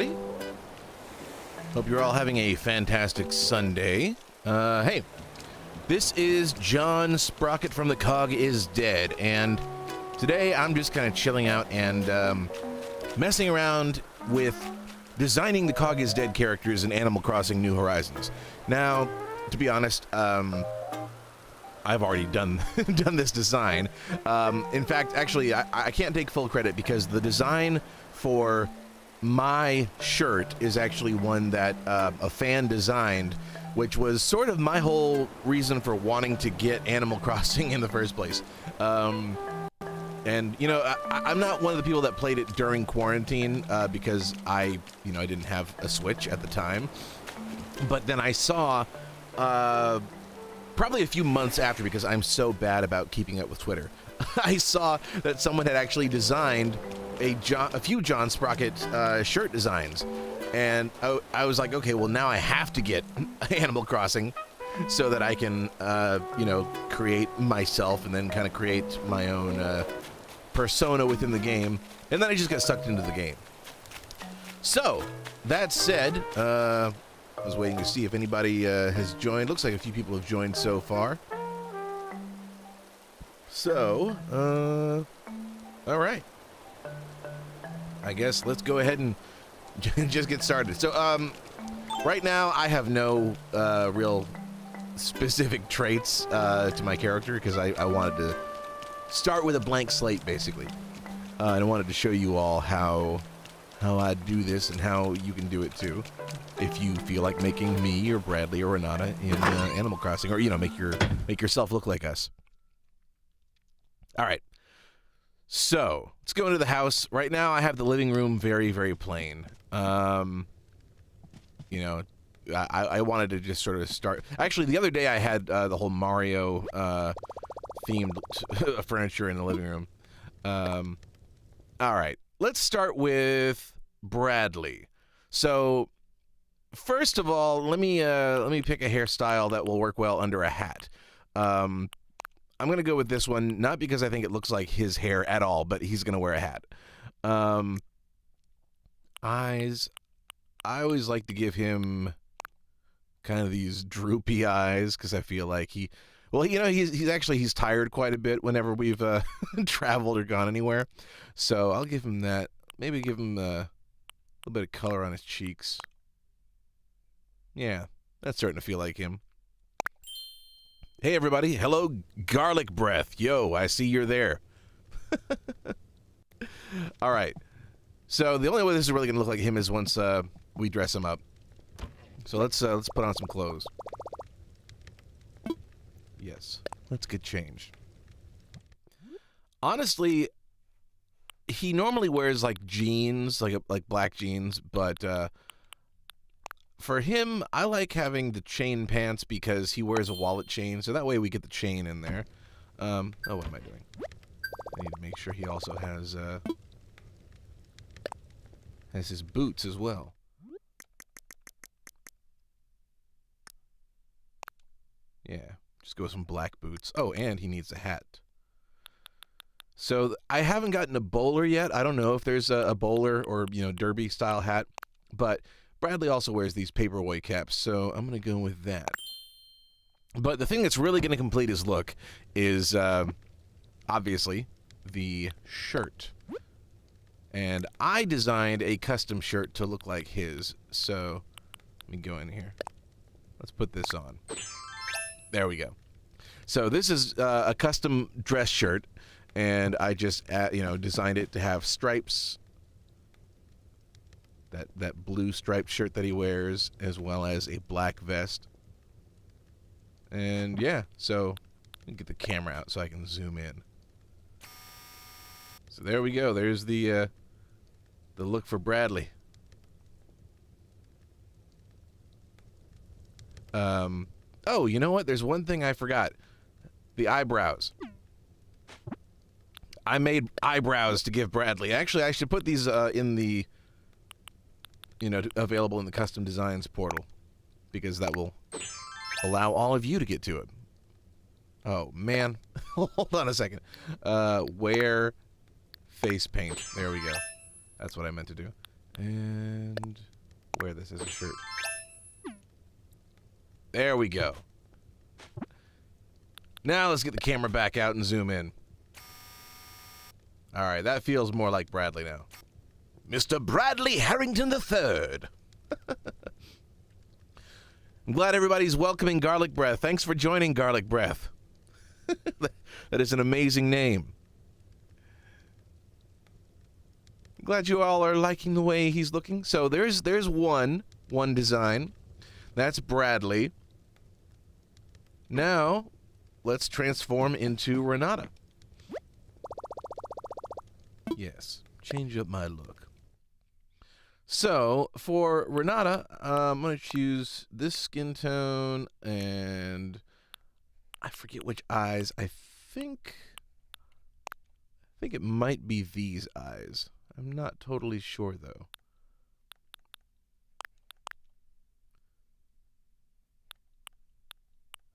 everybody. Hope you're all having a fantastic Sunday. Hey, this is John Sprocket from The Cog is Dead, and today I'm just kind of chilling out and messing around with designing the Cog is Dead characters in Animal Crossing New Horizons. Now, to be honest, I've already done this design. In fact, actually, I can't take full credit because the design for my shirt is actually one that a fan designed, which was sort of my whole reason for wanting to get Animal Crossing in the first place. And, you know, I'm not one of the people that played it during quarantine because I didn't have a Switch at the time. But then I saw, probably a few months after, because I'm so bad about keeping up with Twitter, I saw that someone had actually designed a few John Sprocket shirt designs. And I was like, okay, well, now I have to get Animal Crossing so that I can, create myself and then kind of create my own persona within the game. And then I just got sucked into the game. So, that said, I was waiting to see if anybody has joined. Looks like a few people have joined so far. So, all right. I guess let's go ahead and just get started. So, right now I have no real specific traits to my character because I wanted to start with a blank slate, basically. And I wanted to show you all how I do this and how you can do it too, if you feel like making me or Bradley or Renata in Animal Crossing, or make yourself look like us. All right. So let's go into the house. Right now, I have the living room very, very plain. I wanted to just sort of start. Actually, the other day I had the whole Mario themed furniture in the living room. All right. Let's start with Bradley. So, first of all, let me pick a hairstyle that will work well under a hat. I'm gonna go with this one, not because I think it looks like his hair at all, but he's gonna wear a hat. Eyes. I always like to give him kind of these droopy eyes because I feel like he's tired quite a bit whenever we've traveled or gone anywhere. So I'll give him that. Maybe give him a little bit of color on his cheeks. Yeah, that's starting to feel like him. Hey, everybody. Hello, Garlic Breath. Yo, I see you're there. All right. So the only way this is really going to look like him is once we dress him up. So let's put on some clothes. Yes, let's get changed. Honestly, he normally wears like jeans, like black jeans, but for him, I like having the chain pants because he wears a wallet chain, so that way we get the chain in there. Oh, what am I doing? I need to make sure he also has his boots as well. Yeah, just go with some black boots. Oh, and he needs a hat. So I haven't gotten a bowler yet. I don't know if there's a bowler or, derby style hat, but Bradley also wears these paperboy caps, so I'm going to go with that. But the thing that's really going to complete his look is, obviously, the shirt. And I designed a custom shirt to look like his, so let me go in here. Let's put this on. There we go. So this is a custom dress shirt, and I just, designed it to have stripes. That blue striped shirt that he wears, as well as a black vest. And yeah, so let me get the camera out so I can zoom in. So there we go. There's the look for Bradley. Oh, you know what? There's one thing I forgot. The eyebrows. I made eyebrows to give Bradley. Actually, I should put these in the available in the custom designs portal, because that will allow all of you to get to it. Oh man. Hold on a second. Wear face paint. There we go. That's what I meant to do. And wear this as a shirt. There we go. Now let's get the camera back out and zoom in. Alright, that feels more like Bradley now. Mr. Bradley Harrington III. I'm glad everybody's welcoming Garlic Breath. Thanks for joining Garlic Breath. That is an amazing name. I'm glad you all are liking the way he's looking. So there's one design. That's Bradley. Now, let's transform into Renata. Yes, change up my look. So, for Renata, I'm going to choose this skin tone, and I forget which eyes. I think it might be these eyes. I'm not totally sure, though.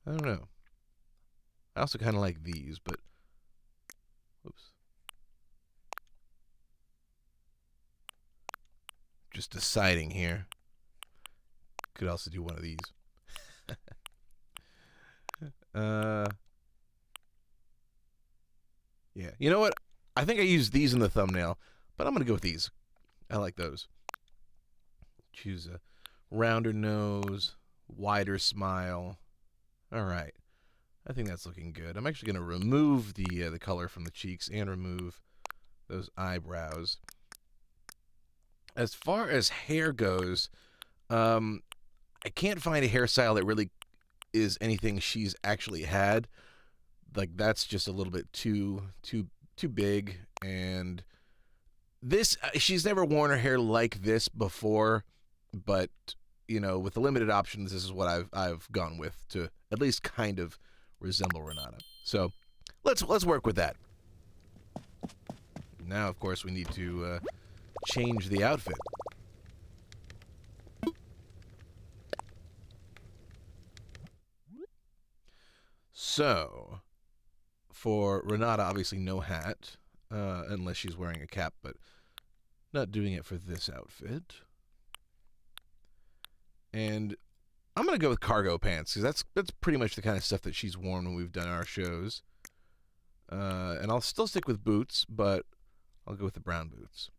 I don't know. I also kind of like these, but... Oops. Just deciding here. Could also do one of these. Yeah. You know what? I think I used these in the thumbnail, but I'm going to go with these. I like those. Choose a rounder nose, wider smile. All right. I think that's looking good. I'm actually going to remove the color from the cheeks and remove those eyebrows. As far as hair goes, I can't find a hairstyle that really is anything she's actually had. Like, that's just a little bit too big. And this, she's never worn her hair like this before, but you know, with the limited options, this is what I've gone with to at least kind of resemble Renata. So let's work with that. Now, of course, we need to change the outfit. So, for Renata, obviously no hat, unless she's wearing a cap, but not doing it for this outfit. And I'm going to go with cargo pants, because that's pretty much the kind of stuff that she's worn when we've done our shows. And I'll still stick with boots, but I'll go with the brown boots.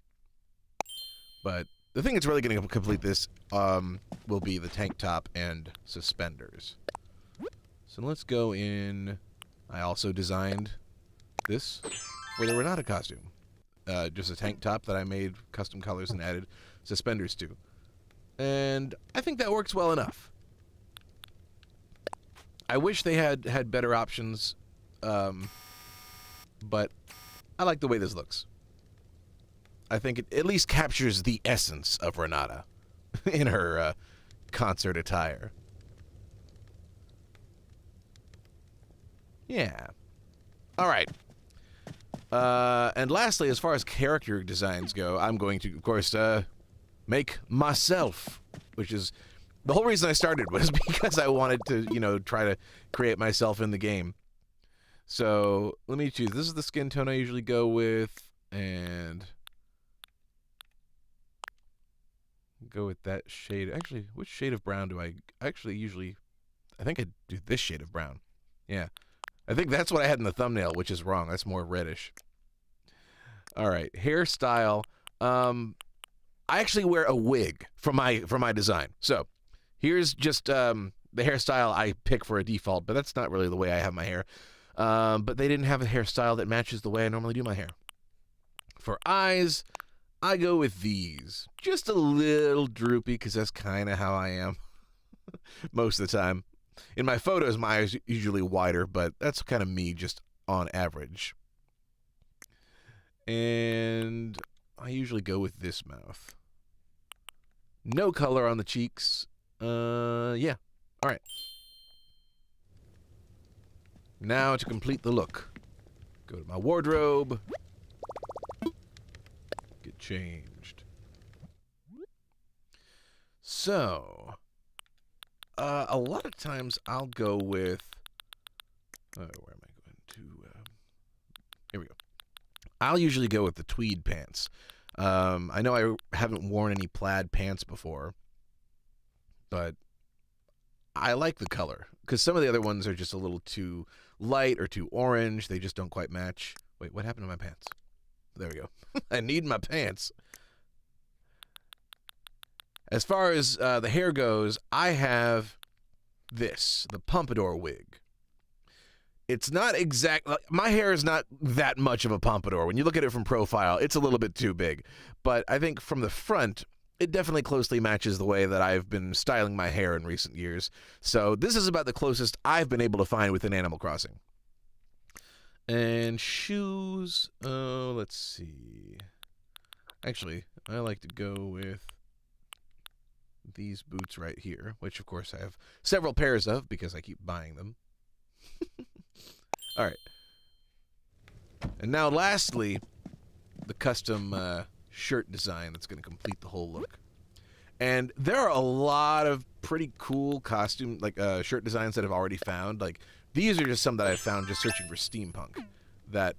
But the thing that's really going to complete this will be the tank top and suspenders. So let's go in. I also designed this for the Renata costume. Just a tank top that I made custom colors and added suspenders to. And I think that works well enough. I wish they had better options, but I like the way this looks. I think it at least captures the essence of Renata in her concert attire. Yeah. All right. And lastly, as far as character designs go, I'm going to, of course, make myself, which is the whole reason I started was because I wanted to, you know, try to create myself in the game. So let me choose. This is the skin tone I usually go with, and go with that shade. Actually, which shade of brown do I actually usually? I think I do this shade of brown. Yeah. I think that's what I had in the thumbnail, which is wrong. That's more reddish. All right, hairstyle. I actually wear a wig for my design. So here's just the hairstyle I pick for a default, but that's not really the way I have my hair. But they didn't have a hairstyle that matches the way I normally do my hair. For eyes, I go with these. Just a little droopy, because that's kind of how I am most of the time. In my photos, my eyes are usually wider, but that's kind of me just on average. And I usually go with this mouth. No color on the cheeks. Yeah. All right. Now to complete the look. Go to my wardrobe. Get changed. So... a lot of times I'll go with, where am I going to, here we go. I'll usually go with the tweed pants. I know I haven't worn any plaid pants before, but I like the color because some of the other ones are just a little too light or too orange. They just don't quite match. Wait, what happened to my pants? There we go. I need my pants. As far as the hair goes, I have this, the pompadour wig. It's not exact. My hair is not that much of a pompadour. When you look at it from profile, it's a little bit too big. But I think from the front, it definitely closely matches the way that I've been styling my hair in recent years. So this is about the closest I've been able to find within Animal Crossing. And shoes, let's see. Actually, I like to go with these boots right here, which of course I have several pairs of because I keep buying them. All right. And now lastly, the custom shirt design that's going to complete the whole look. And there are a lot of pretty cool costume, like shirt designs that I've already found. Like these are just some that I've found just searching for steampunk that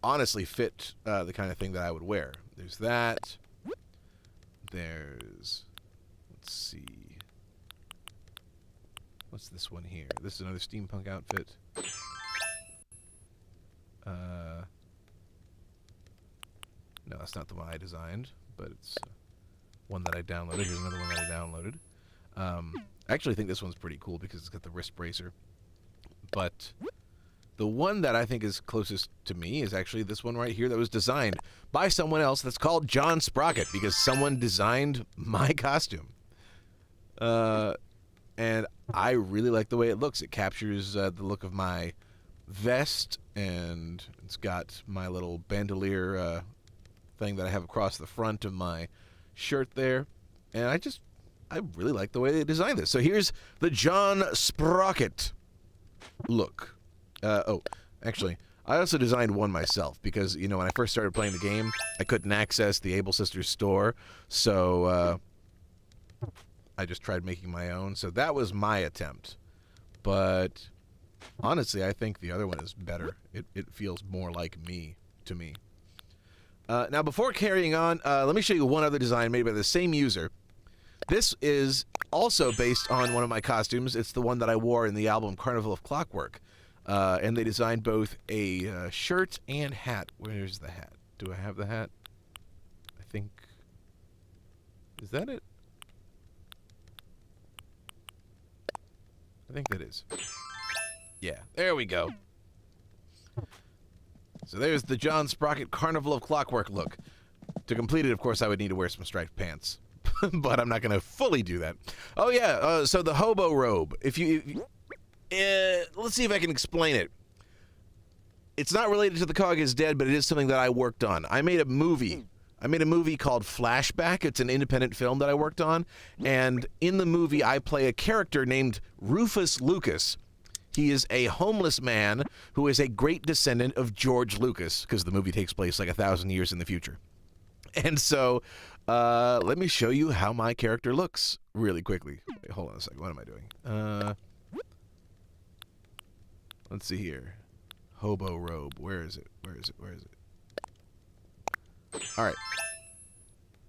honestly fit the kind of thing that I would wear. There's that. There's, let's see. What's this one here? This is another steampunk outfit. No, that's not the one I designed, but it's one that I downloaded. Here's another one that I downloaded. I actually think this one's pretty cool because it's got the wrist bracer. But the one that I think is closest to me is actually this one right here that was designed by someone else that's called John Sprocket because someone designed my costume. And I really like the way it looks. It captures the look of my vest, and it's got my little bandolier thing that I have across the front of my shirt there. And I really like the way they designed this. So here's the John Sprocket look. Actually, I also designed one myself because, you know, when I first started playing the game, I couldn't access the Able Sisters store. So I just tried making my own. So that was my attempt. But honestly, I think the other one is better. It feels more like me to me. Now, before carrying on, let me show you one other design made by the same user. This is also based on one of my costumes. It's the one that I wore in the album Carnival of Clockwork. And they designed both a shirt and hat. Where's the hat? Do I have the hat? I think... Is that it? I think that is. Yeah, there we go. So there's the John Sprocket Carnival of Clockwork look. To complete it, of course, I would need to wear some striped pants. But I'm not going to fully do that. Oh, yeah, so the hobo robe. Let's see if I can explain it. It's not related to The Cog is Dead, but it is something that I worked on. I made a movie. I made a movie called Flashback. It's an independent film that I worked on. And in the movie, I play a character named Rufus Lucas. He is a homeless man who is a great descendant of George Lucas, because the movie takes place like 1,000 years in the future. And so, let me show you how my character looks really quickly. Wait, hold on a second. What am I doing? Let's see here. Hobo robe. Where is it? Where is it? Where is it? All right.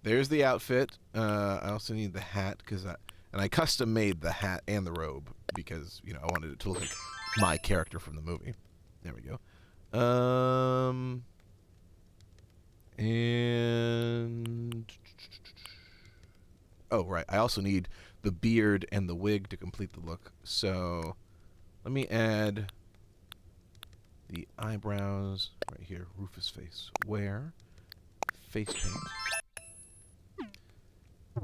There's the outfit. I also need the hat because I custom made the hat and the robe because, you know, I wanted it to look like my character from the movie. There we go. And oh, right. I also need the beard and the wig to complete the look. So let me add the eyebrows right here. Rufus face. Where? Face paint.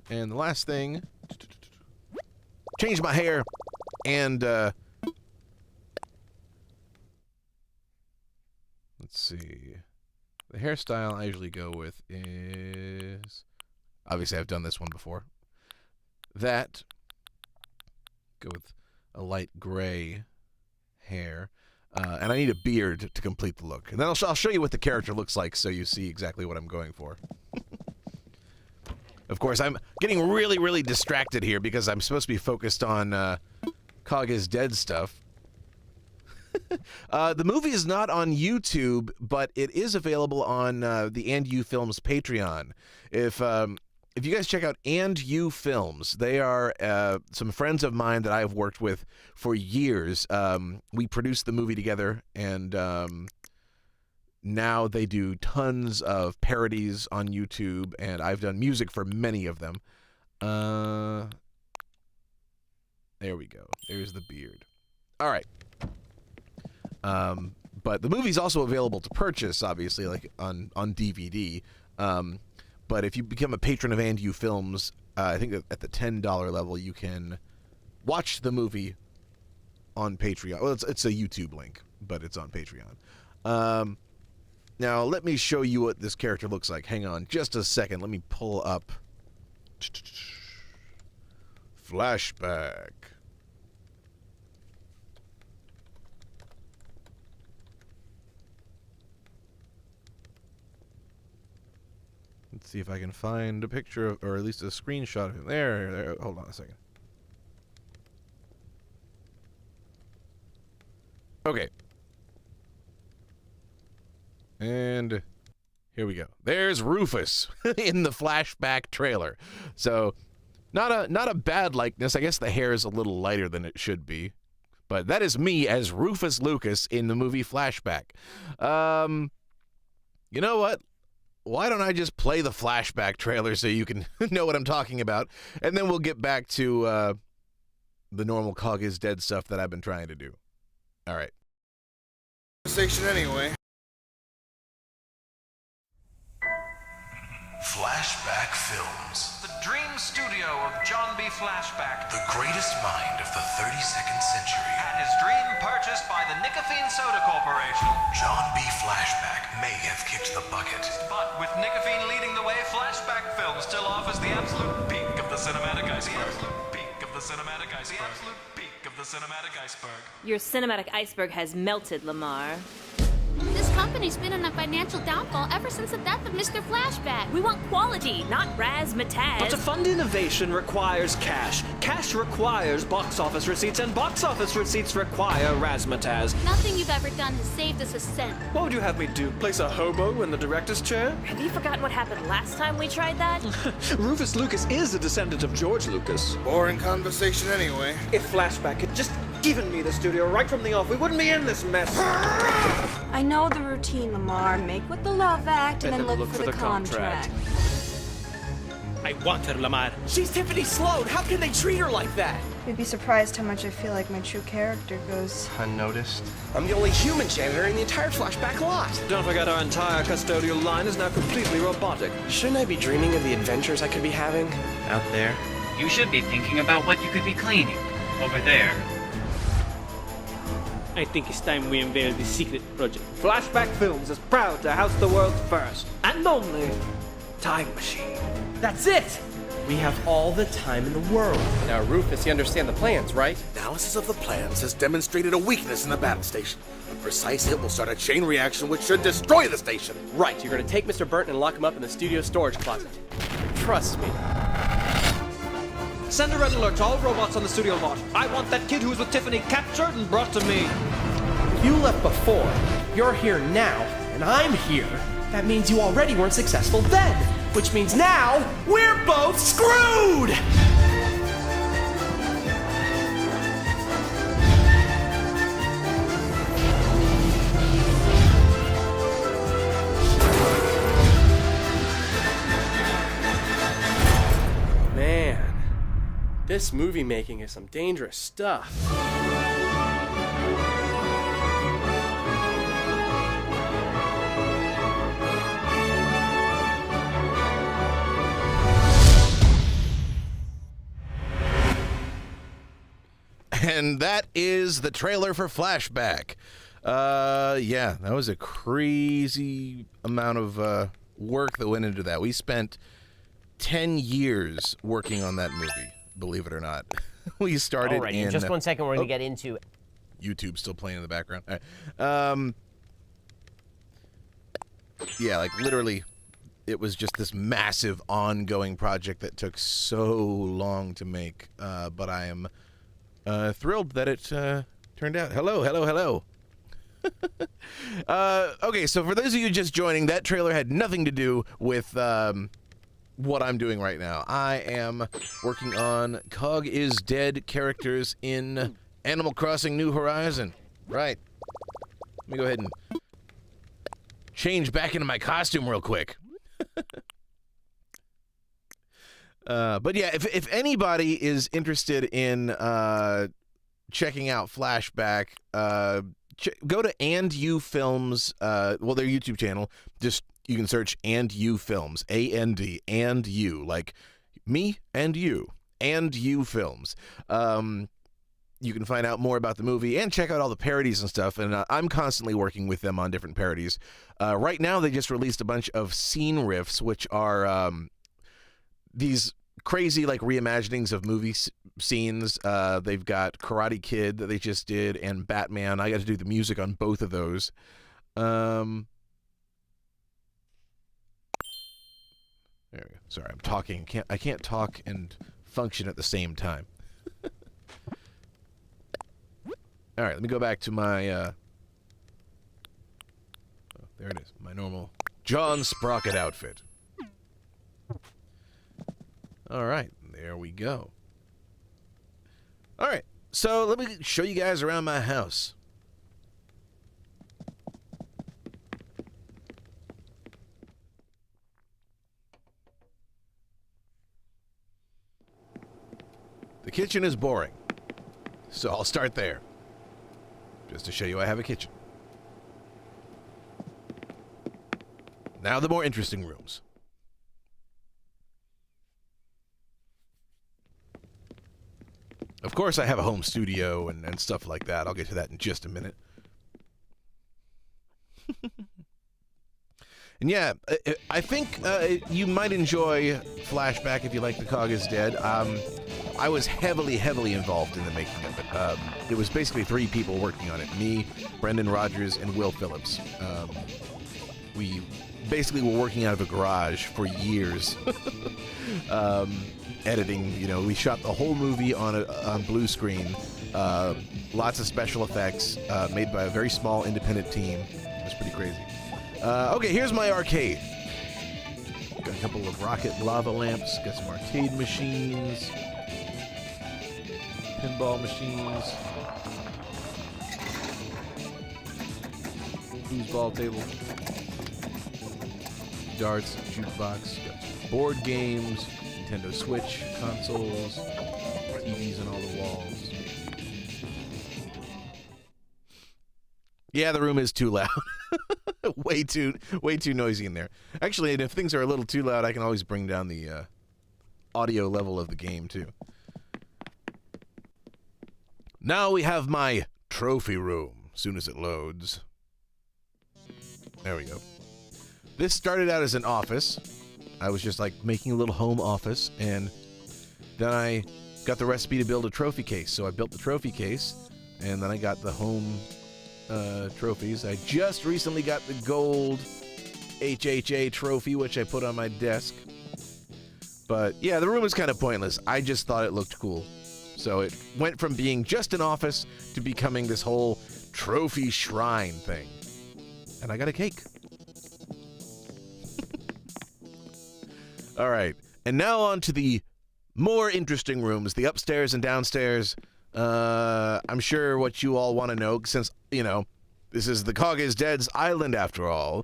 And the last thing, change my hair and let's see. The hairstyle I usually go with is, obviously I've done this one before. That, go with a light gray hair. And I need a beard to complete the look. And then I'll show you what the character looks like so you see exactly what I'm going for. Of course, I'm getting really, really distracted here because I'm supposed to be focused on Cog is Dead stuff. The movie is not on YouTube, but it is available on the And You Films Patreon. If you guys check out And You Films, they are some friends of mine that I've worked with for years. We produced the movie together, and now they do tons of parodies on YouTube, and I've done music for many of them. There we go. There's the beard. All right. But the movie's also available to purchase, obviously, like on DVD. But if you become a patron of And You Films, I think that at the $10 level, you can watch the movie on Patreon. Well, it's a YouTube link, but it's on Patreon. Now, let me show you what this character looks like. Hang on just a second. Let me pull up Flashback. Let's see if I can find a picture of, or at least a screenshot of him. There. Hold on a second. Okay. And here we go. There's Rufus in the Flashback trailer. So, not a bad likeness. I guess the hair is a little lighter than it should be. But that is me as Rufus Lucas in the movie Flashback. You know what? Why don't I just play the Flashback trailer so you can know what I'm talking about, and then we'll get back to the normal Cog is Dead stuff that I've been trying to do. All right. Conversation anyway. Flashback Films. The dream studio of John B. Flashback. The greatest mind of the 32nd century. Had his dream purchased by the Nicofine Soda Corporation. John B. Flashback may have kicked the bucket. But with Nicofine leading the way, Flashback Films still offers the absolute peak of the cinematic iceberg. The absolute peak of the cinematic iceberg. The absolute peak of the cinematic iceberg. Your cinematic iceberg has melted, Lamar. This company's been on a financial downfall ever since the death of Mr. Flashback. We want quality, not razzmatazz. But to fund innovation requires cash. Cash requires box office receipts, and box office receipts require razzmatazz. Nothing you've ever done has saved us a cent. What would you have me do? Place a hobo in the director's chair? Have you forgotten what happened last time we tried that? Rufus Lucas is a descendant of George Lucas. Boring conversation anyway. If Flashback had just given me the studio right from the off, we wouldn't be in this mess. I know the routine, Lamar. Make with the love act and then look for the contract. I want her, Lamar. She's Tiffany Sloan. How can they treat her like that? You'd be surprised how much I feel like my true character goes unnoticed. I'm the only human janitor in the entire Flashback lot. Don't forget our entire custodial line is now completely robotic. Shouldn't I be dreaming of the adventures I could be having? Out there? You should be thinking about what you could be cleaning. Over there. I think it's time we unveil the secret project. Flashback Films is proud to house the world's first and only time machine. That's it! We have all the time in the world. Now, Rufus, you understand the plans, right? Analysis of the plans has demonstrated a weakness in the battle station. A precise hit will start a chain reaction which should destroy the station. Right, you're gonna take Mr. Burton and lock him up in the studio storage closet. Trust me. Send a red alert to all robots on the studio lot. I want that kid who was with Tiffany captured and brought to me. If you left before, you're here now, and I'm here. That means you already weren't successful then, which means now we're both screwed! Man, this movie making is some dangerous stuff. And that is the trailer for Flashback. Yeah, that was a crazy amount of work that went into that. We spent 10 years working on that movie, believe it or not. We started Alright, in just 1 second, we're going to get into YouTube still playing in the background. All right. Yeah, like literally, it was just this massive ongoing project that took so long to make. But I am thrilled that it turned out. Hello. Okay, so for those of you just joining, that trailer had nothing to do with what I'm doing right now. I am working on Cog is Dead characters in Animal Crossing New Horizon. Right. Let me go ahead and change back into my costume real quick. But yeah, if anybody is interested in checking out Flashback, go to And You Films, their YouTube channel. Just, you can search And You Films, A-N-D, And You, like me and you, And You Films. You can find out more about the movie and check out all the parodies and stuff, and I'm constantly working with them on different parodies. Right now, they just released a bunch of scene riffs, which are these crazy, like, reimaginings of movie scenes. They've got Karate Kid that they just did, and Batman. I got to do the music on both of those. There we go. Sorry, I'm talking. I can't talk and function at the same time. All right, let me go back to my, oh, there it is, my normal John Sprocket outfit. All right, there we go. All right, so let me show you guys around my house. The kitchen is boring, so I'll start there. Just to show you I have a kitchen. Now the more interesting rooms. Of course I have a home studio and stuff like that. I'll get to that in just a minute. And yeah, I think you might enjoy Flashback if you like The Cog is Dead. I was heavily involved in the making of it. It was basically 3 people working on it. Me, Brendan Rogers, and Will Phillips. We basically were working out of a garage for years. Editing, you know, we shot the whole movie on blue screen. Lots of special effects made by a very small independent team. It was pretty crazy. Okay, here's my arcade. Got a couple of rocket lava lamps. Got some arcade machines. Pinball machines. Foosball table. Darts, jukebox. Got some board games. Nintendo Switch consoles. TVs on all the walls. Yeah, the room is too loud. way too noisy in there. Actually, and if things are a little too loud, I can always bring down the audio level of the game too. Now we have my trophy room. As soon as it loads. There we go. This started out as an office. I was just like making a little home office, and then I got the recipe to build a trophy case. So I built the trophy case, and then I got the home trophies. I just recently got the gold HHA trophy, which I put on my desk. But yeah, the room is kind of pointless. I just thought it looked cool. So it went from being just an office to becoming this whole trophy shrine thing. And I got a cake. All right. And now on to the more interesting rooms, the upstairs and downstairs. I'm sure what you all want to know, since, you know, this is the Cog is Dead's island after all.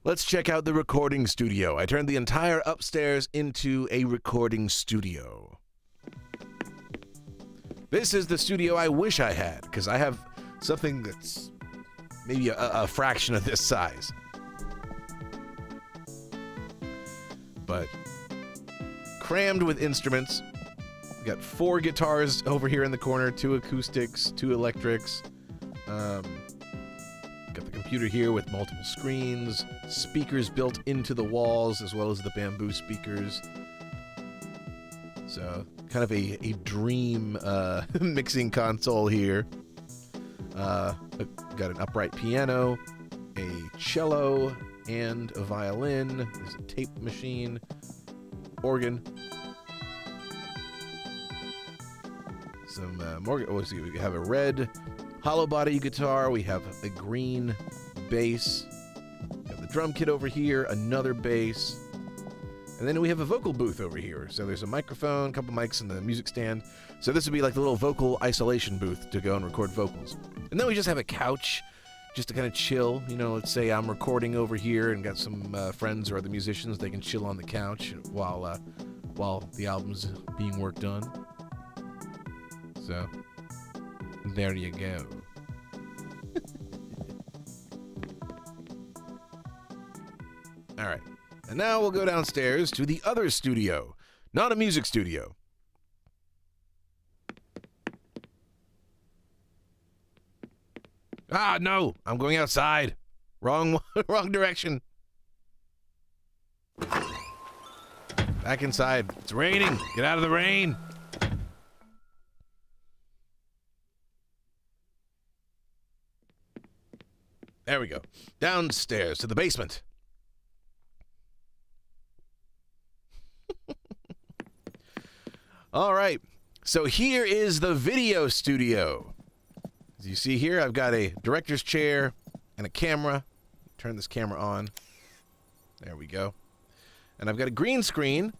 Let's check out the recording studio. I turned the entire upstairs into a recording studio. This is the studio I wish I had, because I have something that's maybe a fraction of this size. But crammed with instruments. We got 4 guitars over here in the corner, 2 acoustics, 2 electrics. Got the computer here with multiple screens, speakers built into the walls, as well as the bamboo speakers. So, kind of a dream mixing console here. Got an upright piano, a cello, and a violin. There's a tape machine, organ, some more. Let's see, we have a red hollow body guitar. We have a green bass. We have the drum kit over here, another bass. And then we have a vocal booth over here. So there's a microphone, a couple mics, and the music stand. So this would be like the little vocal isolation booth to go and record vocals. And then we just have a couch just to kind of chill. You know, let's say I'm recording over here and got some friends or other musicians. They can chill on the couch while the album's being worked on. So there you go. All right. And now we'll go downstairs to the other studio, not a music studio. Ah, no, I'm going outside. Wrong direction. Back inside. It's raining. Get out of the rain. There we go. Downstairs to the basement. All right. So here is the video studio. As you see here, I've got a director's chair and a camera. Turn this camera on. There we go. And I've got a green screen.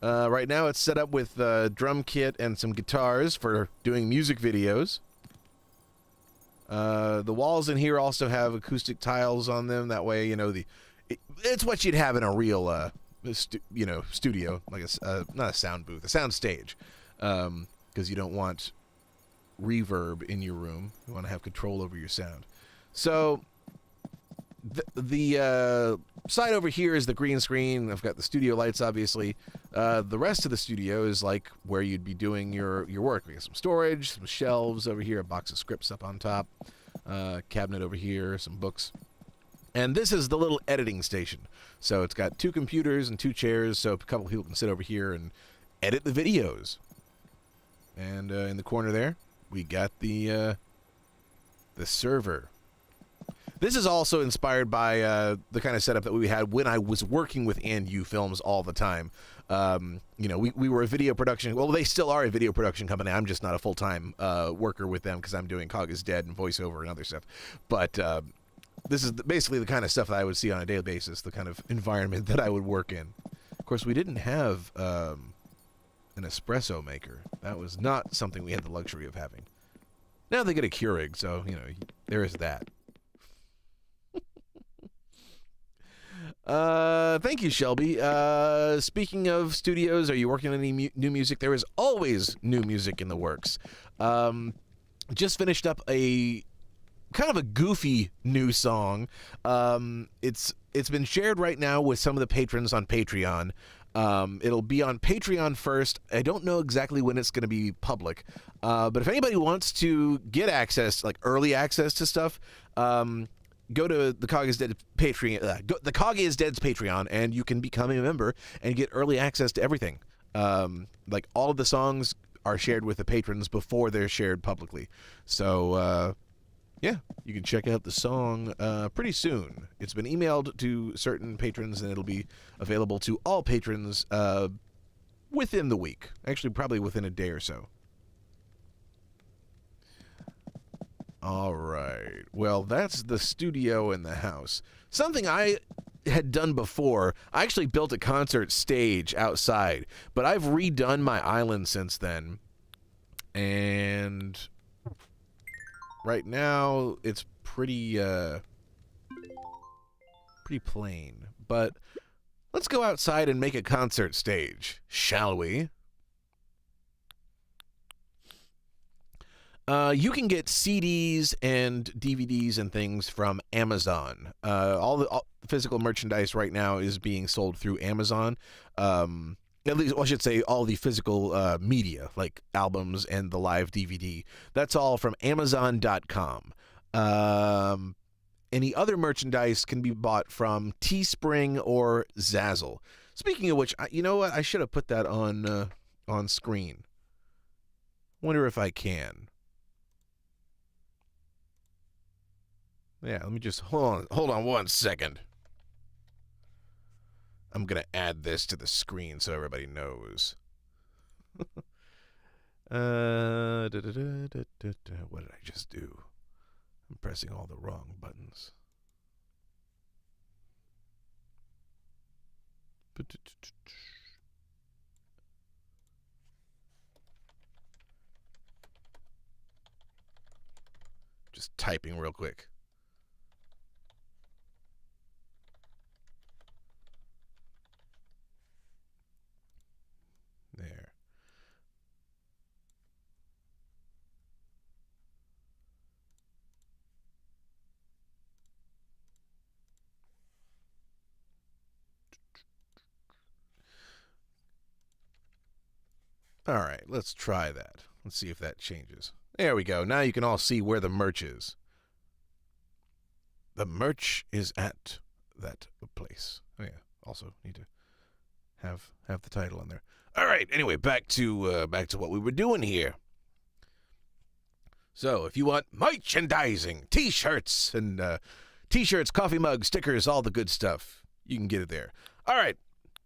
Right now it's set up with a drum kit and some guitars for doing music videos. The walls in here also have acoustic tiles on them. That way, you know, it's what you'd have in a real, studio, like not a sound booth, a sound stage, because you don't want reverb in your room. You want to have control over your sound. So the side over here is the green screen. I've got the studio lights, obviously. The rest of the studio is like where you'd be doing your work. We got some storage, some shelves over here, a box of scripts up on top, cabinet over here, some books. And this is the little editing station. So it's got 2 computers and 2 chairs, so a couple of people can sit over here and edit the videos. And in the corner there, we got the server. This is also inspired by the kind of setup that we had when I was working with And You Films all the time. We were a video production. Well, they still are a video production company. I'm just not a full-time worker with them because I'm doing Cog is Dead and voiceover and other stuff. But this is basically the kind of stuff that I would see on a daily basis, the kind of environment that I would work in. Of course, we didn't have an espresso maker. That was not something we had the luxury of having. Now they get a Keurig, so, there is that. Thank you, Shelby. Speaking of studios, are you working on any new music? There is always new music in the works. Just finished up a kind of a goofy new song. It's been shared right now with some of the patrons on Patreon. It'll be on Patreon first. I don't know exactly when it's going to be public. But if anybody wants to get access, like early access to stuff, go to the Cog is Dead Patreon. The Cog is Dead's Patreon, and you can become a member and get early access to everything. Like all of the songs are shared with the patrons before they're shared publicly. So, yeah, you can check out the song pretty soon. It's been emailed to certain patrons, and it'll be available to all patrons within the week. Actually, probably within a day or so. All right. Well, that's the studio in the house. Something I had done before, I actually built a concert stage outside, but I've redone my island since then. And right now, it's pretty plain. But let's go outside and make a concert stage, shall we? You can get CDs and DVDs and things from Amazon. All the physical merchandise right now is being sold through Amazon. At least, well, I should say all the physical media, like albums and the live DVD. That's all from Amazon.com. Any other merchandise can be bought from Teespring or Zazzle. Speaking of which, you know what? I should have put that on screen. Wonder if I can. Yeah, let me just hold on 1 second. I'm going to add this to the screen so everybody knows. What did I just do? I'm pressing all the wrong buttons. Just typing real quick. There. All right, let's try that. Let's see if that changes. There we go. Now you can all see where the merch is. The merch is at that place. Oh yeah. Also need to have the title on there. All right. Anyway, back to what we were doing here. So, if you want merchandising, T-shirts and T-shirts, coffee mugs, stickers, all the good stuff, you can get it there. All right.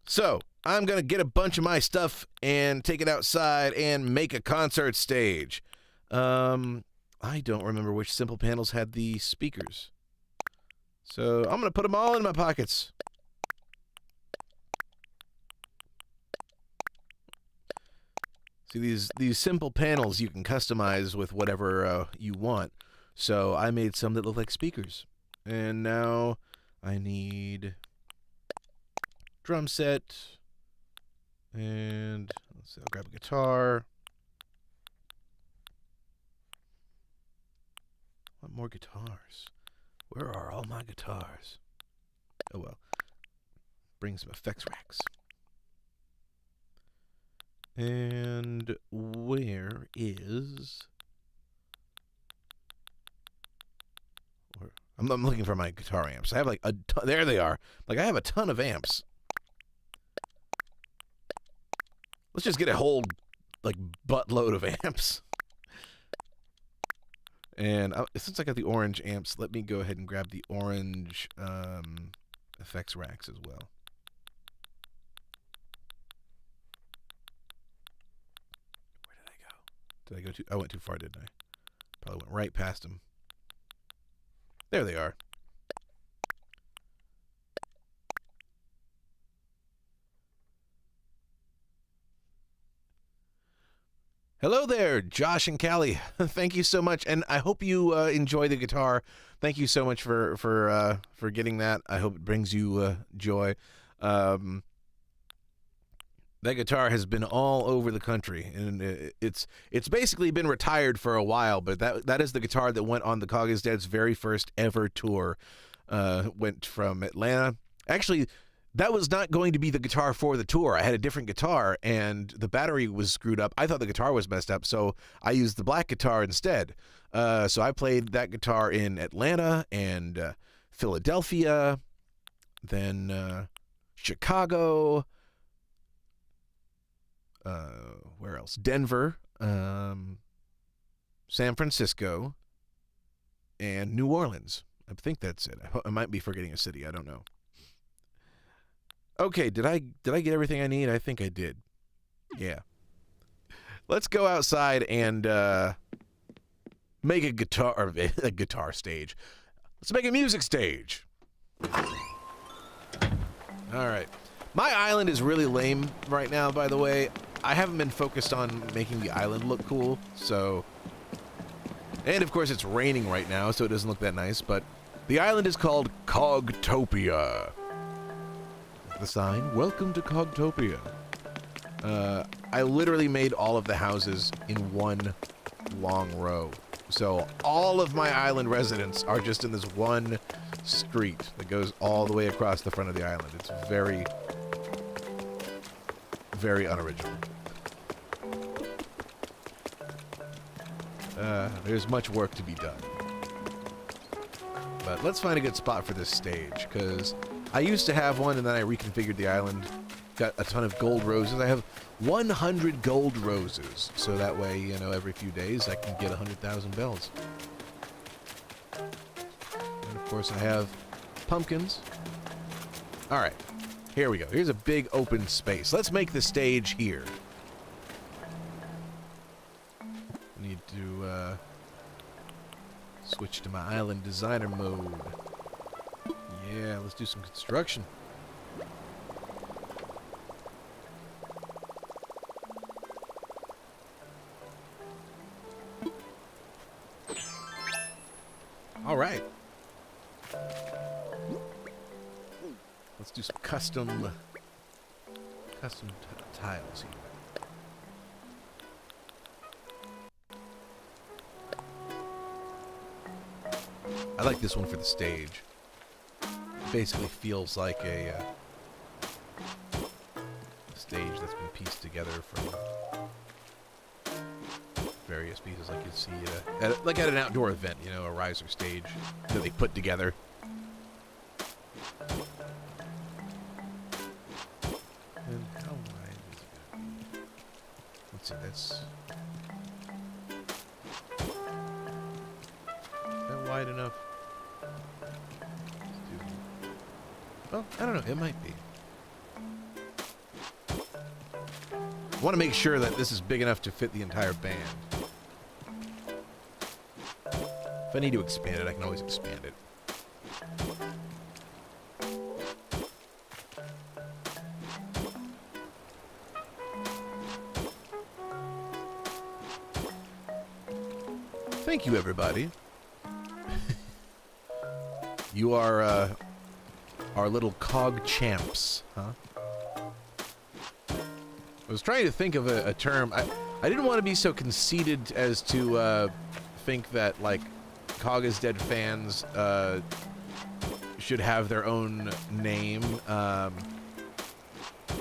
So, I'm going to get a bunch of my stuff and take it outside and make a concert stage. I don't remember which Simple Panels had the speakers. So, I'm going to put them all in my pockets. See, these simple panels you can customize with whatever you want. So I made some that look like speakers. And now I need drum set. And let's see, I'll grab a guitar. What more guitars? Where are all my guitars? Oh well. Bring some effects racks. And where is... I'm looking for my guitar amps. I have like a ton, there they are. Like I have a ton of amps. Let's just get a whole like buttload of amps. And since I got the orange amps, let me go ahead and grab the orange effects racks as well. Did I go too? I went too far, didn't I? Probably went right past them. There they are. Hello there, Josh and Callie. Thank you so much, and I hope you enjoy the guitar. Thank you so much for getting that. I hope it brings you joy. That guitar has been all over the country, and it's basically been retired for a while, but that is the guitar that went on the Cog is Dead's very first ever tour. Went from Atlanta. Actually, that was not going to be the guitar for the tour. I had a different guitar, and the battery was screwed up. I thought the guitar was messed up, so I used the black guitar instead. So I played that guitar in Atlanta and Philadelphia, then Chicago, where else? Denver, San Francisco, and New Orleans. I think that's it. I might be forgetting a city. I don't know. Okay, did I get everything I need? I think I did. Yeah. Let's go outside and make a guitar stage. Let's make a music stage. All right. My island is really lame right now, by the way. I haven't been focused on making the island look cool, so... And, of course, it's raining right now, so it doesn't look that nice, but the island is called Cogtopia. The sign, welcome to Cogtopia. I literally made all of the houses in one long row. So all of my island residents are just in this one street that goes all the way across the front of the island. It's very, very unoriginal. There's much work to be done. But let's find a good spot for this stage, because I used to have one and then I reconfigured the island. Got a ton of gold roses. I have 100 gold roses, so that way, you know, every few days I can get 100,000 bells. And of course I have pumpkins. Alright, here we go. Here's a big open space. Let's make the stage here. Switch to my island designer mode. Yeah, let's do some construction. All right. Let's do some custom tiles here. I like this one for the stage. It basically feels like a stage that's been pieced together from various pieces, like you'd see like at an outdoor event, you know, a riser stage that they put together. And how wide is it? Let's see, that's that wide enough? Well, I don't know. It might be. I want to make sure that this is big enough to fit the entire band. If I need to expand it, I can always expand it. Thank you, everybody. You are our little cog champs, huh? I was trying to think of a term. I didn't want to be so conceited as to think that, like, Cog is Dead fans should have their own name.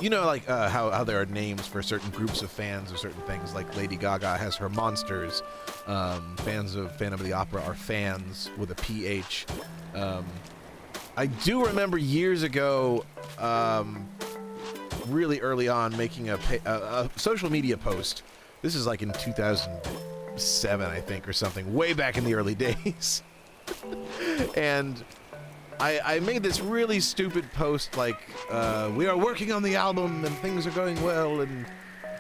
You know, like how there are names for certain groups of fans of certain things. Like Lady Gaga has her monsters. Fans of Phantom of the Opera are fans with a PH. I do remember years ago, really early on, making a social media post. This is like in 2007, I think, or something, way back in the early days. And I made this really stupid post, like, we are working on the album and things are going well, and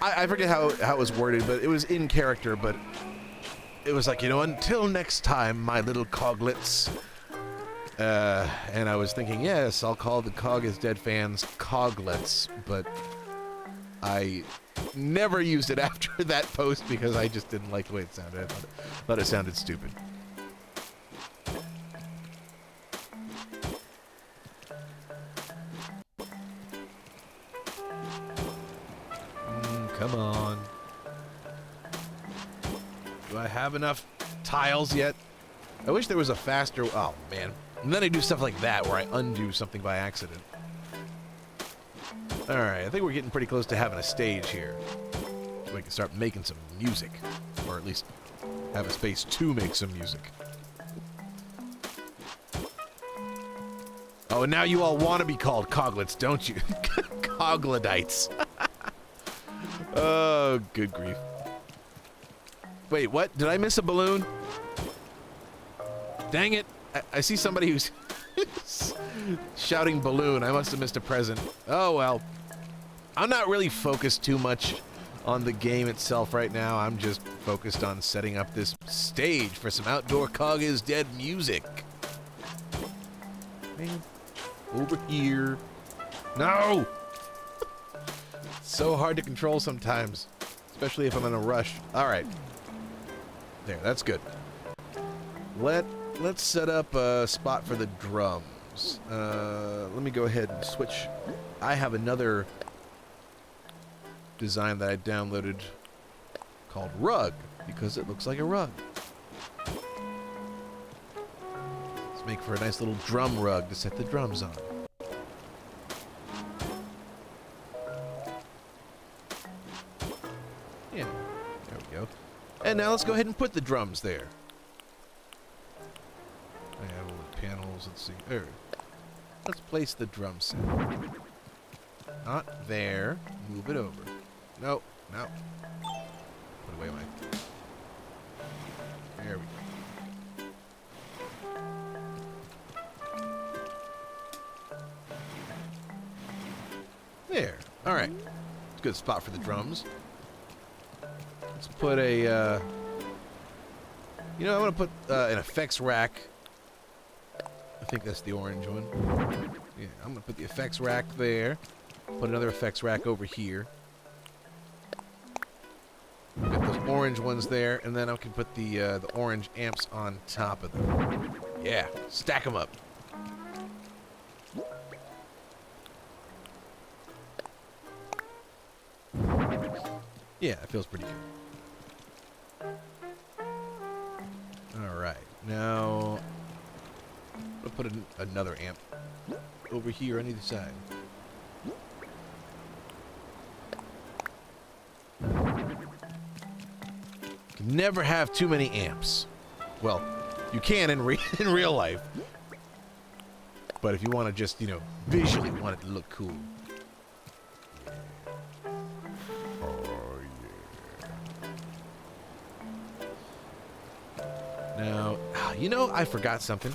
I forget how it was worded, but it was in character, but it was like, you know, until next time, my little coglets. And I was thinking, yes, I'll call the Cog is Dead fans Coglets, but I never used it after that post because I just didn't like the way it sounded. I thought it sounded stupid. Come on. Do I have enough tiles yet? I wish there was a faster... Oh, man. And then I do stuff like that where I undo something by accident. Alright, I think we're getting pretty close to having a stage here. So we can start making some music. Or at least have a space to make some music. Oh, and now you all want to be called Coglets, don't you? Cogledites. Oh, good grief. Wait, what? Did I miss a balloon? Dang it. I see somebody who's shouting balloon. I must have missed a present. Oh, well. I'm not really focused too much on the game itself right now. I'm just focused on setting up this stage for some outdoor Cog is Dead music. Man, over here. No! It's so hard to control sometimes, especially if I'm in a rush. All right. There, that's good. Let's set up a spot for the drums. Let me go ahead and switch. I have another design that I downloaded called Rug, because it looks like a rug. Let's make for a nice little drum rug to set the drums on. Yeah, there we go. And now let's go ahead and put the drums there. I have all the panels. Let's see. There. Let's place the drum set. Not there. Move it over. No. No. Put away my... There we go. There. Alright. It's a good spot for the drums. Let's put a, You know, I want to put an effects rack. I think that's the orange one. Yeah, I'm going to put the effects rack there. Put another effects rack over here. Got those orange ones there, and then I can put the orange amps on top of them. Yeah, stack them up. Yeah, it feels pretty good. Alright, now I'll put another amp over here on either side. Can never have too many amps. Well, you can in real life. But if you want to just, you know, visually want it to look cool. Now, you know, I forgot something.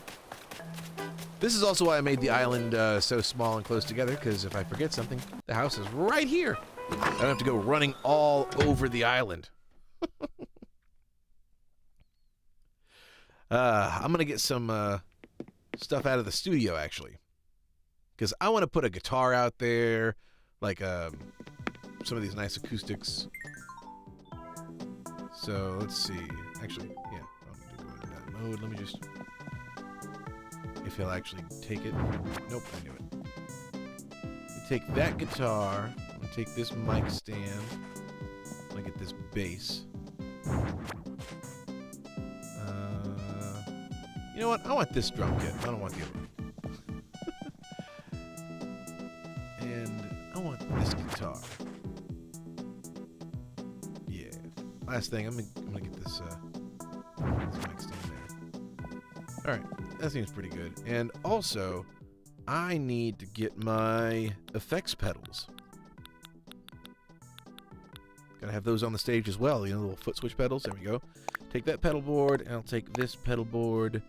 This is also why I made the island so small and close together, because if I forget something, the house is right here. I don't have to go running all over the island. I'm going to get some stuff out of the studio, actually. Because I want to put a guitar out there, like some of these nice acoustics. So, let's see. Actually, yeah. Mode. Let me just, if he'll actually take it. Nope, I knew it. Take that guitar. I'll take this mic stand. I'll get this bass. You know what? I want this drum kit. I don't want the other one. And I want this guitar. Yeah. Last thing, I'm gonna get this mic stand. Alright, that seems pretty good. And also, I need to get my effects pedals. Gotta have those on the stage as well, you know, the little foot switch pedals. There we go. Take that pedal board, and I'll take this pedal board.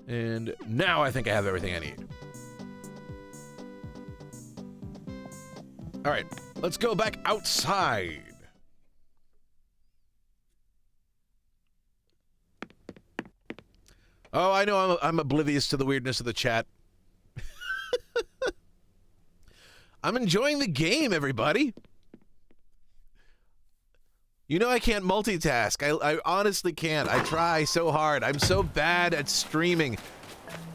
And now I think I have everything I need. Alright, let's go back outside. Oh, I know I'm oblivious to the weirdness of the chat. I'm enjoying the game, everybody. You know I can't multitask. I honestly can't. I try so hard. I'm so bad at streaming.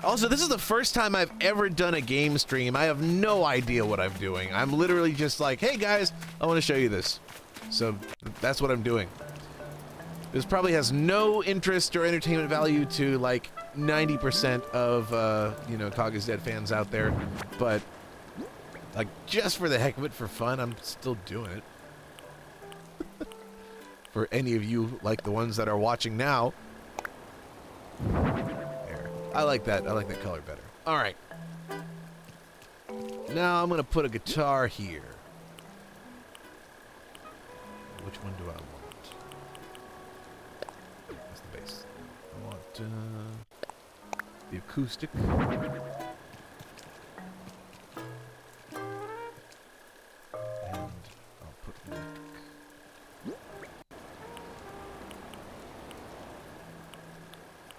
Also, this is the first time I've ever done a game stream. I have no idea what I'm doing. I'm literally just like, hey guys, I want to show you this. So that's what I'm doing. This probably has no interest or entertainment value to like 90% of you know, COG is Dead fans out there, but like just for the heck of it, for fun, I'm still doing it. For any of you like the ones that are watching now, there. I like that color better. All right. Now I'm gonna put a guitar here. Which one do I want? I want the acoustic. And I'll put electric.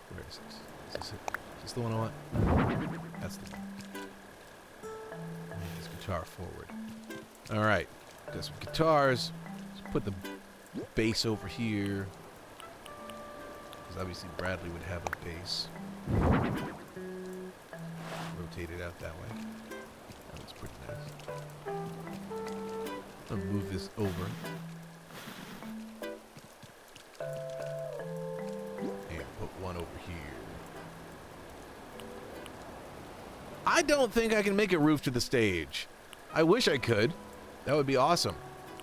Where is this? Is this it? Is this the one I want? That's the one. Move this guitar forward. Alright. Got some guitars. Let's put the bass over here. Obviously Bradley would have a bass. Rotate it out that way. That looks pretty nice. I'll move this over. And put one over here. I don't think I can make a roof to the stage. I wish I could. That would be awesome.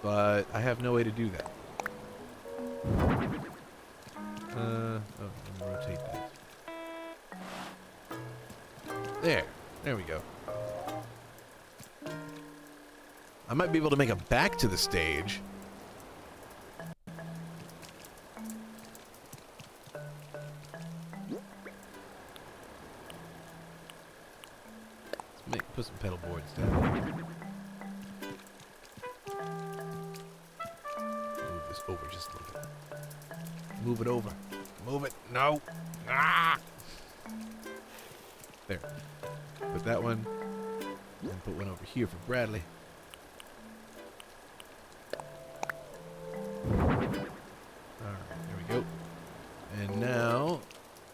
But I have no way to do that. Rotate that. There we go. I might be able to make a back to the stage. Let's put some pedal boards down here. Move this over just a little bit. Move it over. Move it. No. Ah! There. Put that one. And put one over here for Bradley. Alright, there we go. And now,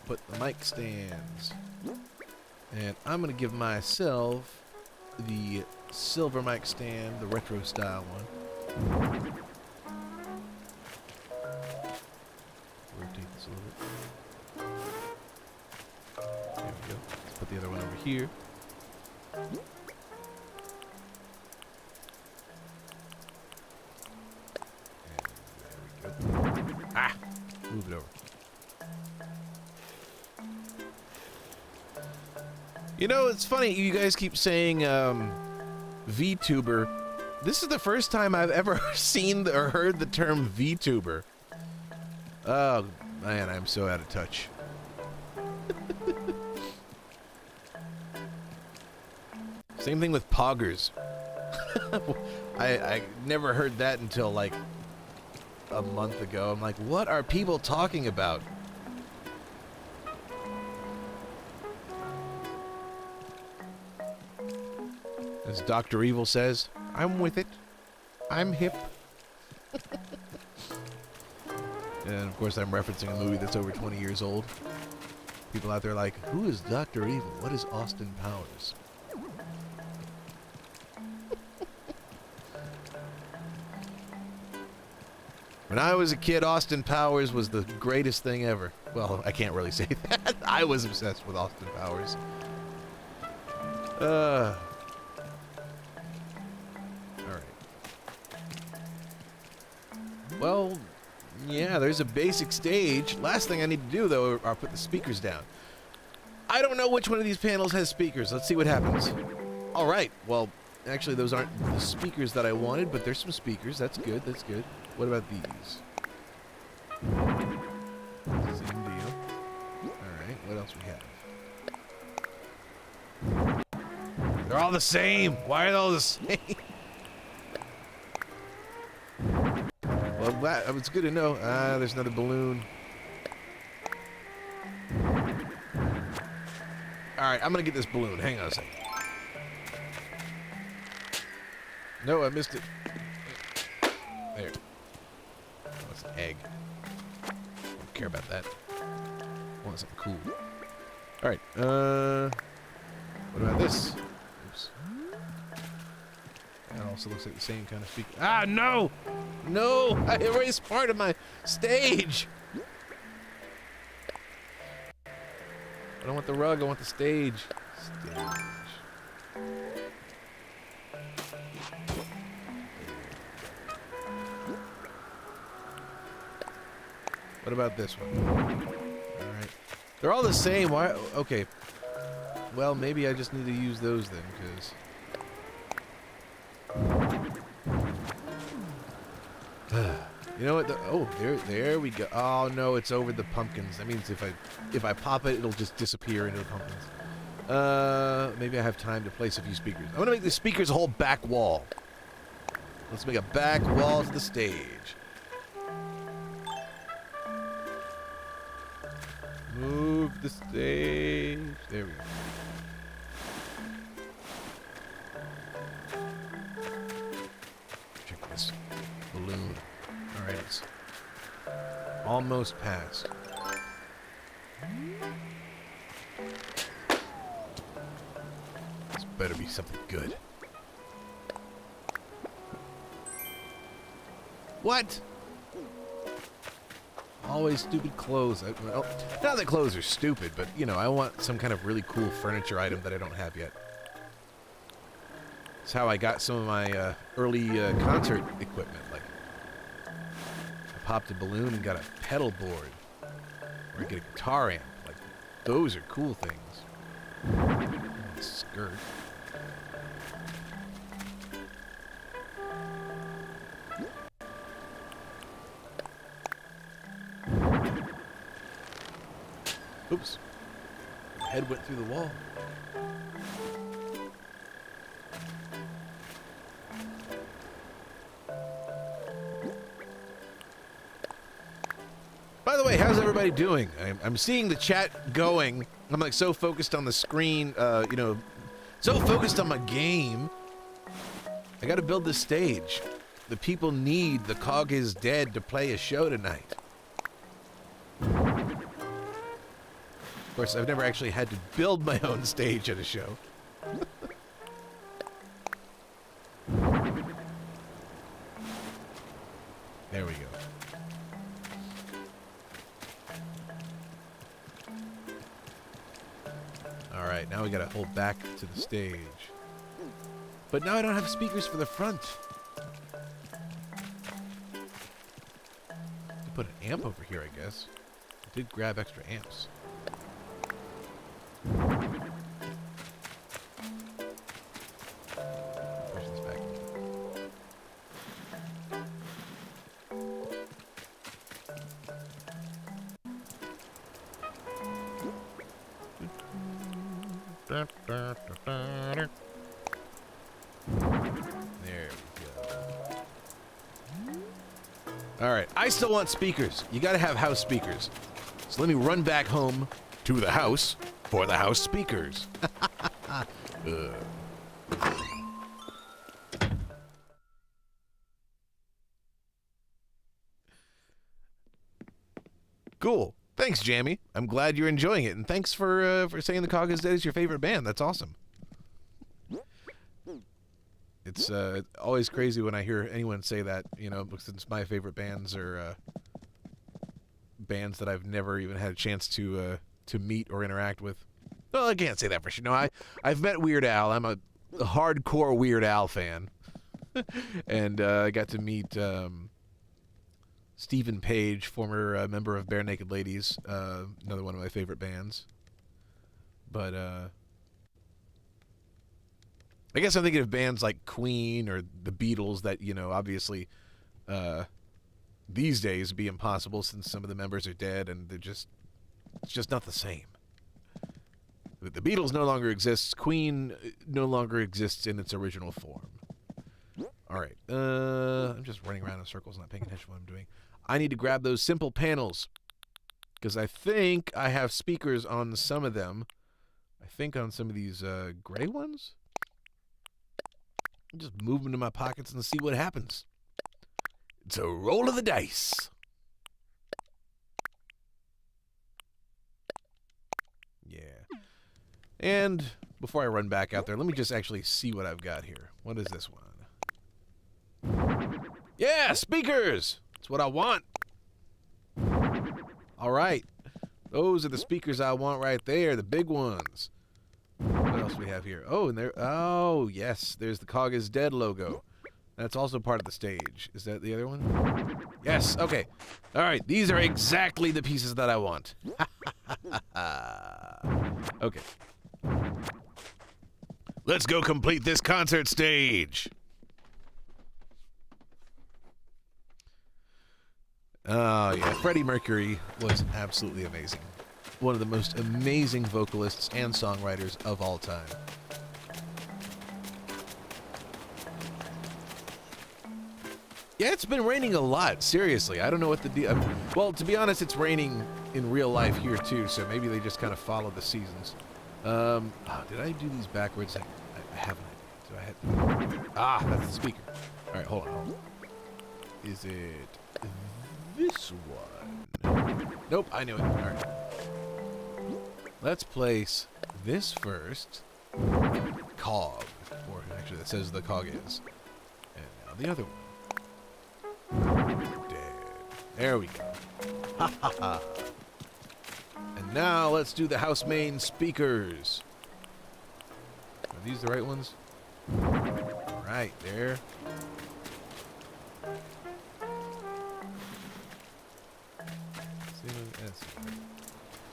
put the mic stands. And I'm going to give myself the silver mic stand, the retro style one. Rotate this a little bit. There we go. Let's put the other one over here. And there we go. Ah! Move it over. You know, it's funny, you guys keep saying, VTuber. This is the first time I've ever seen or heard the term VTuber. Oh, man, I'm so out of touch. Same thing with poggers. I never heard that until, like, a month ago. I'm like, what are people talking about? As Dr. Evil says, I'm with it. I'm hip. And of course I'm referencing a movie that's over 20 years old. People out there are like, who is Dr. Evil? What is Austin Powers? When I was a kid, Austin Powers was the greatest thing ever. Well, I can't really say that. I was obsessed with Austin Powers. Well, yeah, there's a basic stage. Last thing I need to do, though, are put the speakers down. I don't know which one of these panels has speakers. Let's see what happens. All right. Well, actually, those aren't the speakers that I wanted, but there's some speakers. That's good. That's good. What about these? Same deal. All right. What else we have? They're all the same. Why are they all the same? Well, it's good to know. There's another balloon. Alright, I'm gonna get this balloon. Hang on a second. No, I missed it. There. Oh, it's an egg. I don't care about that. I want something cool. Alright, what about this? Oops. That also looks like the same kind of speaker. Ah, no! No! I erased part of my stage! I don't want the rug, I want the stage. What about this one? Alright. They're all the same. Why? Okay. Well, maybe I just need to use those then, because... You know what? Oh, there we go. Oh no, it's over the pumpkins. That means if I pop it, it'll just disappear into the pumpkins. Maybe I have time to place a few speakers. I'm gonna make the speakers a whole back wall. Let's make a back wall to the stage. Move the stage. There we go. Check this balloon. Alright, it's almost passed. This better be something good. What? Always stupid clothes. Well, not that clothes are stupid, but, you know, I want some kind of really cool furniture item that I don't have yet. That's how I got some of my early concert equipment. Like, I popped a balloon and got a pedal board. Or I get a guitar amp. Like, those are cool things. Skirt. Oops. Head went through the wall. By the way, how's everybody doing? I'm seeing the chat going. I'm like so focused on the screen, you know, so focused on my game. I gotta build this stage. The people need The Cog is Dead to play a show tonight. Of course, I've never actually had to build my own stage at a show. There we go. Alright, now we gotta hold back to the stage. But now I don't have speakers for the front. Put an amp over here, I guess. I did grab extra amps. Push this back. There we go. Alright, I still want speakers. You gotta have house speakers. So let me run back home to the house for the house speakers. Cool. Thanks, Jammy. I'm glad you're enjoying it, and thanks for saying The Cog is Dead is your favorite band. That's awesome. It's always crazy when I hear anyone say that, you know, since my favorite bands are bands that I've never even had a chance to meet or interact with. Well, I can't say that for sure. No, I've met Weird Al. I'm a hardcore Weird Al fan. And I got to meet Stephen Page, former member of Bare Naked Ladies, another one of my favorite bands. But I guess I'm thinking of bands like Queen or the Beatles that, you know, obviously these days would be impossible since some of the members are dead and it's just not the same. The Beatles no longer exists. Queen no longer exists in its original form. All right. I'm just running around in circles, not paying attention to what I'm doing. I need to grab those simple panels because I think I have speakers on some of them. I think on some of these gray ones. Just move them to my pockets and see what happens. It's a roll of the dice. Yeah. And before I run back out there, let me just actually see what I've got here. What is this one? Yeah, speakers! That's what I want. All right. Those are the speakers I want right there, the big ones. What else do we have here? Oh, and there. Oh, yes. There's the Cog is Dead logo. That's also part of the stage. Is that the other one? Yes. Okay. All right. These are exactly the pieces that I want. Okay. Let's go complete this concert stage. Oh, yeah. Freddie Mercury was absolutely amazing. One of the most amazing vocalists and songwriters of all time. Yeah, it's been raining a lot. Seriously, I don't know what the deal. Well, to be honest, it's raining in real life here too, so maybe they just kind of follow the seasons. Oh, did I do these backwards? I haven't. Do I have? Ah, that's the speaker. All right, hold on. Is it this one? Nope, I knew it. All right. Let's place this first. Cog, or actually, that says the Cog is, and now the other one. Dead. There we go. Ha ha ha. And now let's do the house main speakers. Are these the right ones? Right there.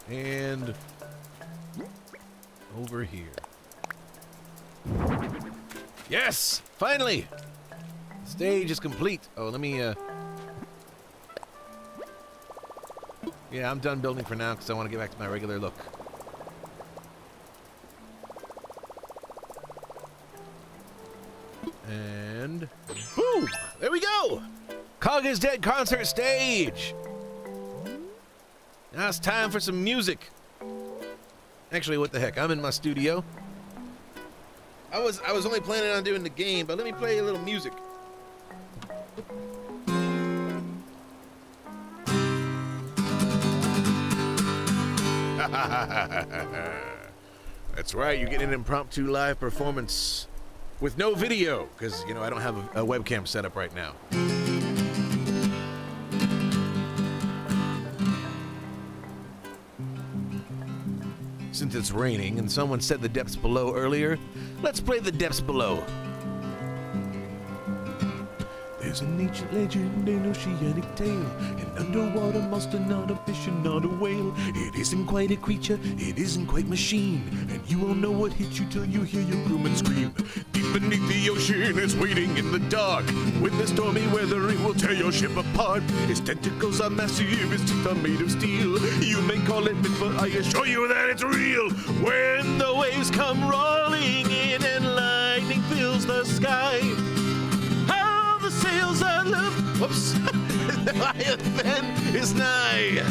And over here. Yes! Finally! The stage is complete. Oh, let me, yeah, I'm done building for now because I want to get back to my regular look. And boom! There we go! Cog is Dead concert stage! Now it's time for some music. Actually, what the heck? I'm in my studio. I was only planning on doing the game, but let me play a little music. That's right, you get an impromptu live performance with no video, because, you know, I don't have a webcam set up right now. Since it's raining and someone said the depths below earlier, let's play the depths below. There's an ancient legend, an oceanic tale, an underwater monster, not a fish and not a whale. It isn't quite a creature, it isn't quite machine, and you won't know what hit you till you hear your crewman scream. Deep beneath the ocean, it's waiting in the dark. With the stormy weather, it will tear your ship apart. Its tentacles are massive, its teeth are made of steel. You may call it myth, but I assure you that it's real. When the waves come rolling in and lightning fills the sky, the sails are left. Whoops. The Leviathan is nigh.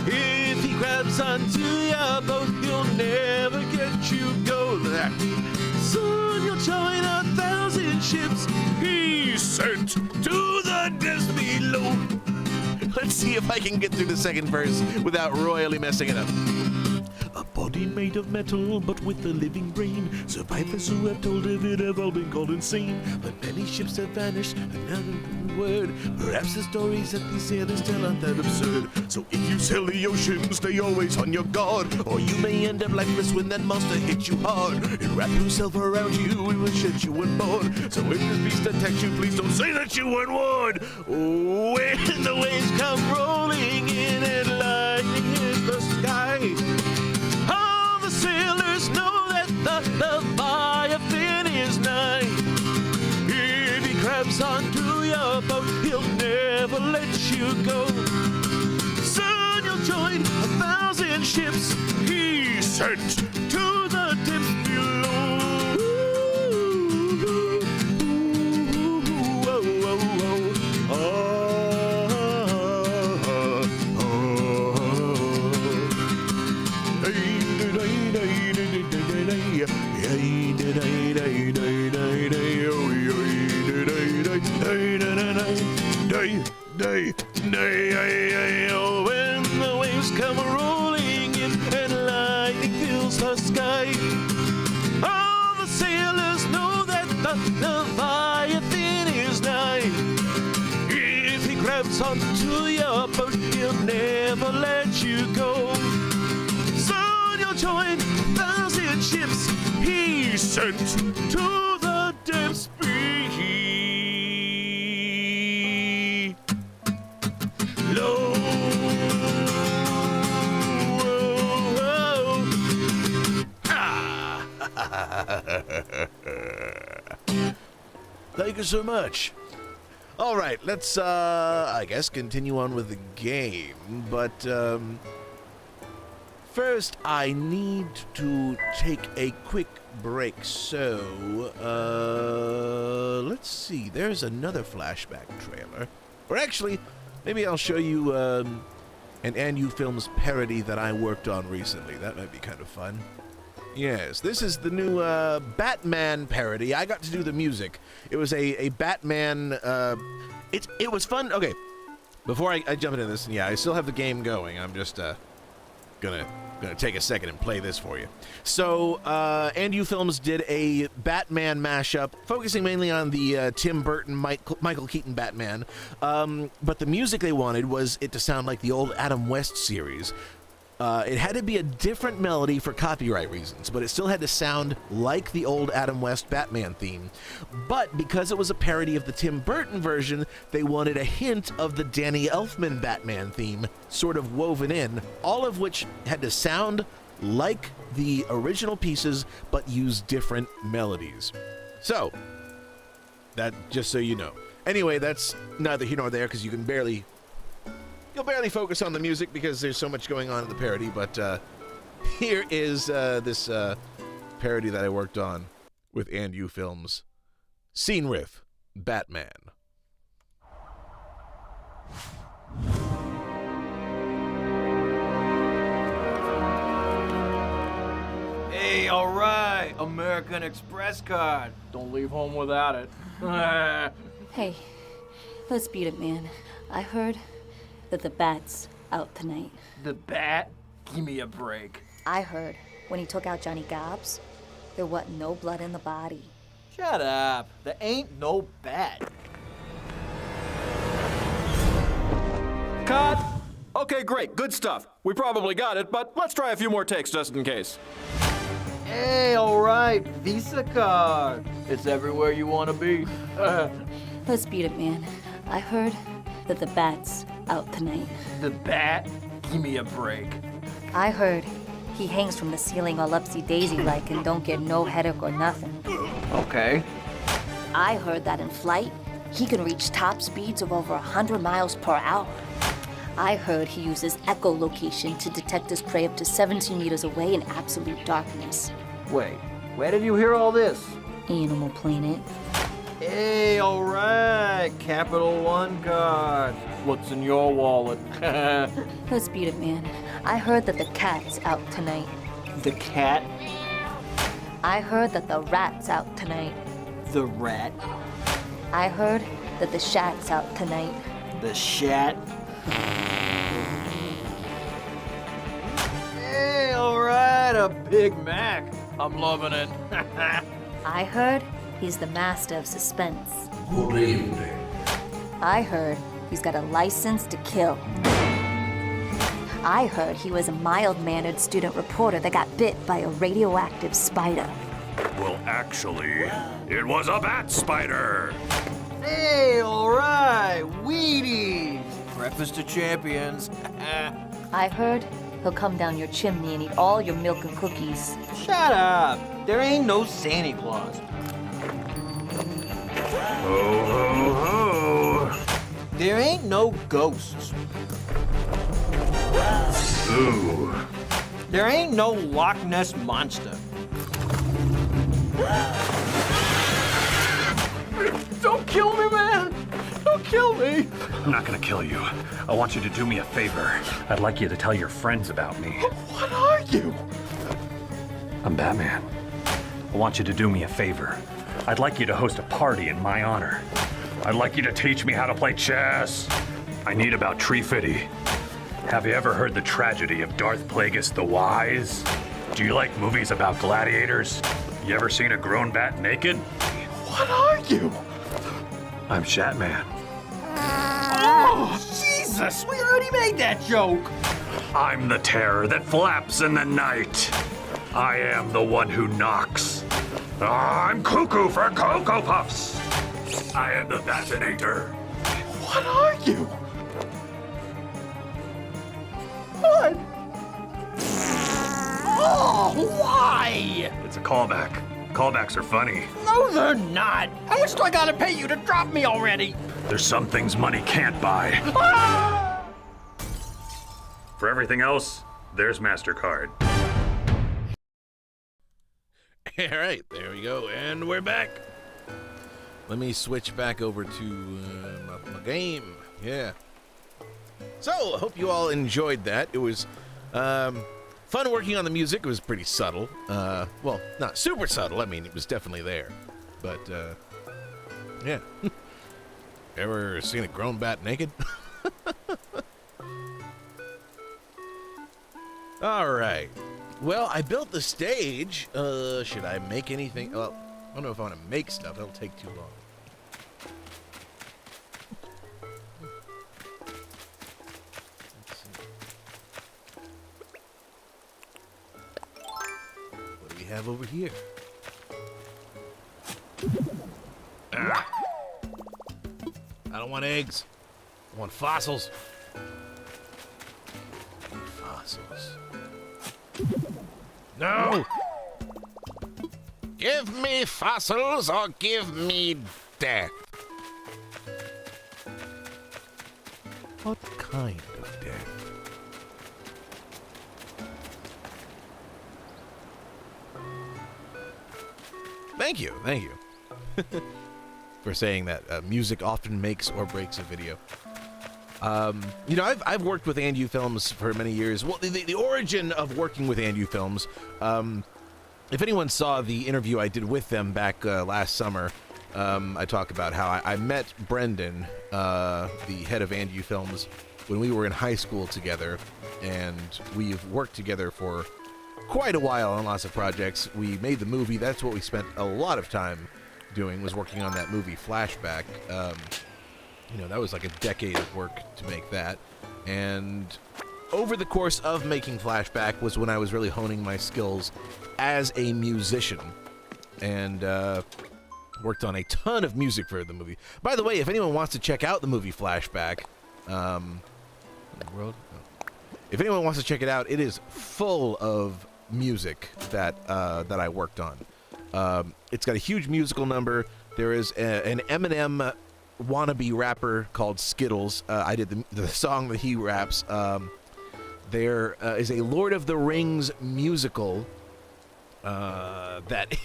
If he grabs onto your boat, he'll never get you go. Soon you'll join 1,000 ships he's sent to the depths below. Let's see if I can get through the second verse without royally messing it up. A body made of metal, but with a living brain. Survivors who have told of it have all been called insane. But many ships have vanished, another word. Perhaps the stories that these sailors tell aren't that absurd. So if you sail the ocean, stay always on your guard, or you may end up like this when that monster hits you hard. It wrap himself around you, it will shut you on board. So if this beast attacks you, please don't say that you weren't warned. Oh, when the waves come rolling in and lightning hits the sky, the sailors know that the Leviathan is nigh. If he grabs onto your boat, he'll never let you go. Soon you'll join 1,000 ships he sent to the depths below. When the waves come rolling in and lightning fills the sky, all the sailors know that the Leviathan is nigh. If he grabs onto your boat, he'll never let you go. Soon you'll join 1,000 ships he sent to the depths below. Thank you so much. All right, let's, I guess, continue on with the game. But, first, I need to take a quick break. So, let's see. There's another flashback trailer. Or actually, maybe I'll show you, an ANU Films parody that I worked on recently. That might be kind of fun. Yes, this is the new Batman parody. I got to do the music. It was a Batman. It was fun. Okay, before I jump into this, yeah, I still have the game going. I'm just gonna take a second and play this for you. So, ANU Films did a Batman mashup, focusing mainly on the Tim Burton, Michael Keaton Batman. But the music they wanted was it to sound like the old Adam West series. It had to be a different melody for copyright reasons, but it still had to sound like the old Adam West Batman theme. But because it was a parody of the Tim Burton version, they wanted a hint of the Danny Elfman Batman theme sort of woven in, all of which had to sound like the original pieces, but use different melodies. So, that just so you know. Anyway, that's neither here nor there, because you'll barely focus on the music because there's so much going on in the parody, but here is this parody that I worked on with ANU Films. Scene with Batman. Hey, all right, American Express card. Don't leave home without it. Hey, let's beat it, man. I heard that the Bat's out tonight. The Bat? Give me a break. I heard when he took out Johnny Gobbs, there wasn't no blood in the body. Shut up. There ain't no Bat. Cut! Okay, great. Good stuff. We probably got it, but let's try a few more takes just in case. Hey, all right, Visa card. It's everywhere you want to be. Let's beat it, man. I heard that the Bat's out tonight. The Bat? Give me a break. I heard he hangs from the ceiling all upsy-daisy like and don't get no headache or nothing. Okay. I heard that in flight, he can reach top speeds of over 100 miles per hour. I heard he uses echolocation to detect his prey up to 17 meters away in absolute darkness. Wait, where did you hear all this? Animal Planet. Hey, all right, Capital One card. What's in your wallet? Let's beat it, man. I heard that the cat's out tonight. The cat? I heard that the rat's out tonight. The rat? I heard that the shat's out tonight. The shat? Hey, all right, a Big Mac. I'm loving it. I heard he's the master of suspense. Good evening. I heard he's got a license to kill. I heard he was a mild-mannered student reporter that got bit by a radioactive spider. Well, actually, it was a bat spider. Hey, all right, Wheaties. Breakfast of champions. I heard he'll come down your chimney and eat all your milk and cookies. Shut up. There ain't no Santa Claus. Ho, ho, ho. There ain't no ghosts. Ooh. There ain't no Loch Ness Monster. Don't kill me, man! Don't kill me! I'm not gonna kill you. I want you to do me a favor. I'd like you to tell your friends about me. What are you? I'm Batman. I want you to do me a favor. I'd like you to host a party in my honor. I'd like you to teach me how to play chess. I need about Tree Fitty. Have you ever heard the tragedy of Darth Plagueis the Wise? Do you like movies about gladiators? You ever seen a grown bat naked? What are you? I'm Shatman. Oh, Jesus! We already made that joke! I'm the terror that flaps in the night. I am the one who knocks. I'm cuckoo for Cocoa Puffs. I am the Batinator. What are you? What? Oh, why? It's a callback. Callbacks are funny. No, they're not. How much do I gotta pay you to drop me already? There's some things money can't buy. Ah! For everything else, there's MasterCard. All right, there we go, and we're back. Let me switch back over to my game. Yeah. So, I hope you all enjoyed that. It was fun working on the music. It was pretty subtle. Well, not super subtle. I mean, it was definitely there. But, yeah. Ever seen a grown bat naked? All right. Well, I built the stage. Should I make anything? Well, I don't know if I want to make stuff. That'll take too long. Let's see. What do we have over here? Ah. I don't want eggs. I want fossils. Fossils. No! Give me fossils or give me death. What kind of death? Thank you for saying that. Music often makes or breaks a video. You know, I've worked with Andu Films for many years. Well, the origin of working with Andu Films if anyone saw the interview I did with them back last summer, I talk about how I met Brendan, the head of Andrew Films, when we were in high school together, and we've worked together for quite a while on lots of projects. We made the movie. That's what we spent a lot of time doing, was working on that movie Flashback. That was like a decade of work to make that. And over the course of making Flashback was when I was really honing my skills as a musician, and worked on a ton of music for the movie. By the way, if anyone wants to check out the movie Flashback, if anyone wants to check it out, it is full of music that I worked on. It's got a huge musical number. There is an Eminem wannabe rapper called Skittles. I did the song that he raps. There is a Lord of the Rings musical that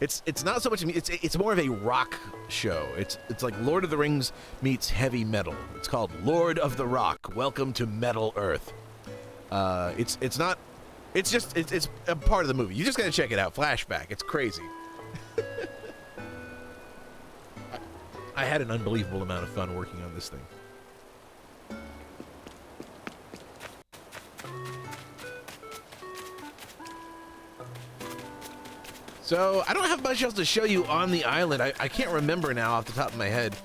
it's not so much it's more of a rock show. It's like Lord of the Rings meets heavy metal. It's called Lord of the Rock. Welcome to Metal Earth. It's a part of the movie. You just gotta check it out. Flashback. It's crazy. I had an unbelievable amount of fun working on this thing. So, I don't have much else to show you on the island. I can't remember now off the top of my head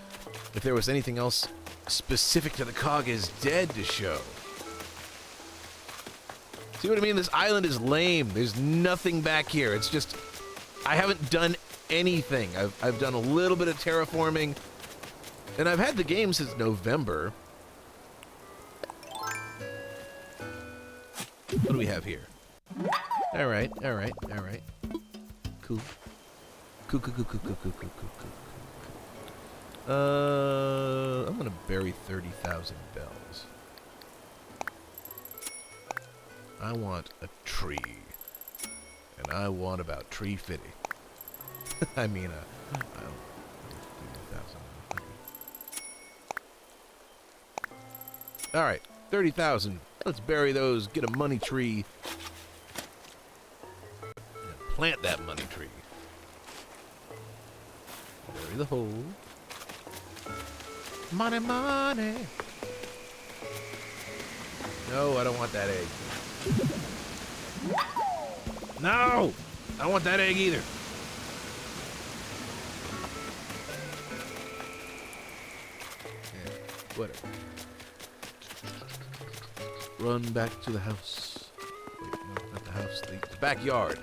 if there was anything else specific to the Cog is Dead to show. See what I mean? This island is lame. There's nothing back here. It's just, I haven't done anything. I've done a little bit of terraforming, and I've had the game since November. What do we have here? All right. Cool. I'm gonna bury 30,000 bells. I want a tree, and I want about tree fitty. I mean, I don't 30,000. All right, 30,000. Let's bury those. Get a money tree. And plant that money tree. Bury the hole. Money, money. No, I don't want that egg. No! I don't want that egg either. Yeah, whatever. Run back to the house. Wait, no, not the house. The backyard.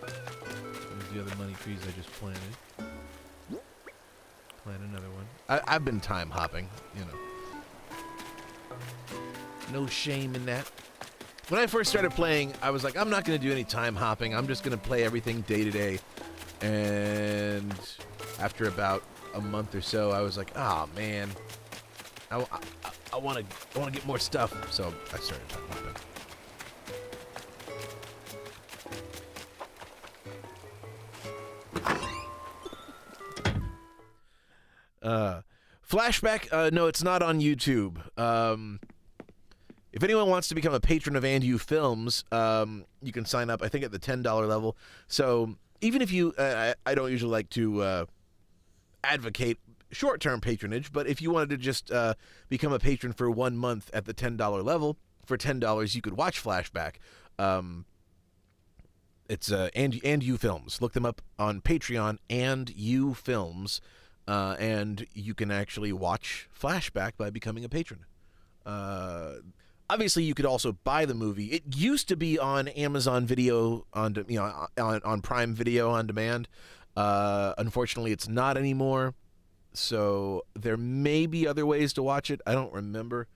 There's the other money trees I just planted. Plant another one. I've been time hopping, you know. No shame in that. When I first started playing, I was like, I'm not going to do any time hopping. I'm just going to play everything day to day. And after about a month or so, I was like, oh man, I want to get more stuff. So I started time hopping. Flashback, no, it's not on YouTube. If anyone wants to become a patron of Andrew Films, you can sign up, I think, at the $10 level. So even if you, I don't usually like to advocate short-term patronage, but if you wanted to just become a patron for 1 month at the $10 level, for $10 you could watch Flashback. It's Andrew Films. Look them up on Patreon, Andrew Films. And you can actually watch Flashback by becoming a patron. Obviously, you could also buy the movie. It used to be on Amazon Video on Prime Video on demand. Unfortunately, it's not anymore. So there may be other ways to watch it. I don't remember.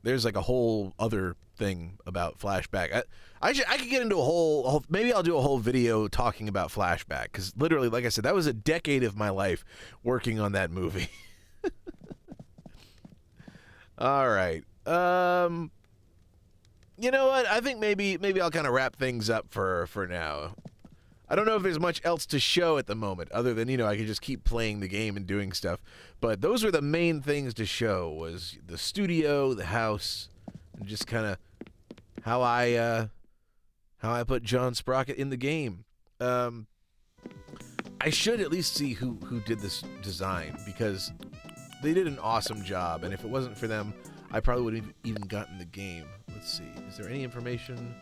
There's like a whole other thing about Flashback. I could get into a whole maybe I'll do a whole video talking about Flashback, because literally, like I said, that was a decade of my life working on that movie. All right. You know what? I think maybe I'll kind of wrap things up for now. I don't know if there's much else to show at the moment, other than, I could just keep playing the game and doing stuff. But those were the main things to show, was the studio, the house, and just kind of how I put John Sprocket in the game. I should at least see who did this design, because they did an awesome job, and if it wasn't for them, I probably wouldn't have even gotten the game. Let's see. Is there any information?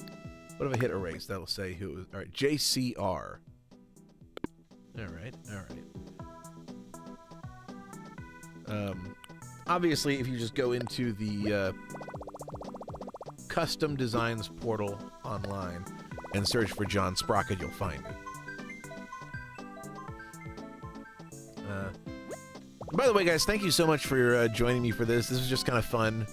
What if I hit erase? That'll say who it was. All right, JCR. All right. Obviously, if you just go into the custom designs portal online and search for John Sprocket, you'll find it. By the way, guys, thank you so much for joining me for this. This was just kind of fun.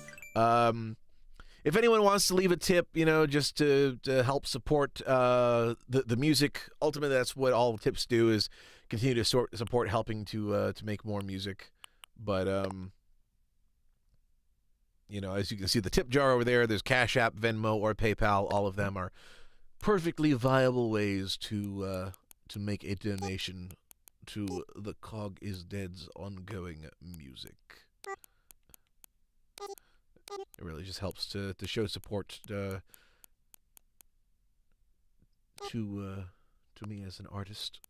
If anyone wants to leave a tip, just to help support the music, ultimately that's what all tips do, is continue to support helping to make more music. But as you can see, the tip jar over there, there's Cash App, Venmo, or PayPal. All of them are perfectly viable ways to make a donation to the Cog is Dead's ongoing music. It really just helps to show support to me as an artist.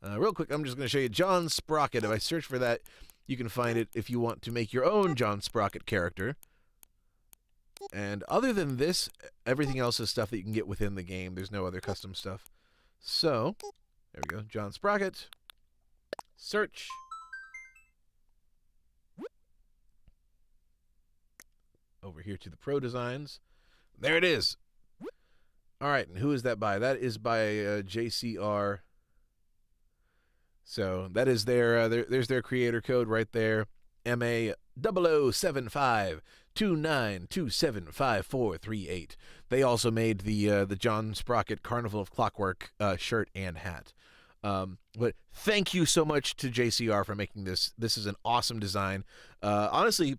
Real quick, I'm just going to show you John Sprocket. If I search for that, you can find it if you want to make your own John Sprocket character. And other than this, everything else is stuff that you can get within the game. There's no other custom stuff. So, there we go. John Sprocket. Search. Over here to the Pro Designs. There it is. All right, and who is that by? That is by JCR. So that is there's their creator code right there. MA007529275438. They also made the John Sprocket Carnival of Clockwork shirt and hat. But thank you so much to JCR for making this. This is an awesome design. Honestly,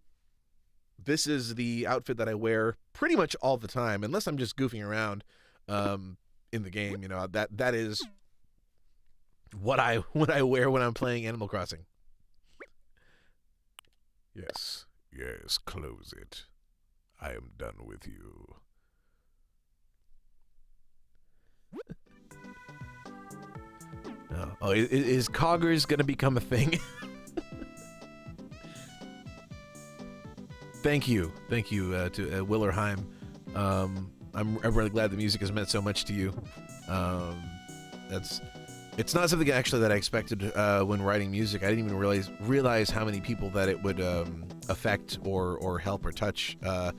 this is the outfit that I wear pretty much all the time, unless I'm just goofing around in the game. That is what I wear when I'm playing Animal Crossing. Yes, close it. I am done with you. Oh, is Coggers gonna become a thing? Thank you to Willerheim. I'm really glad the music has meant so much to you. It's not something actually that I expected when writing music. I didn't even realize how many people that it would affect or help or touch. I've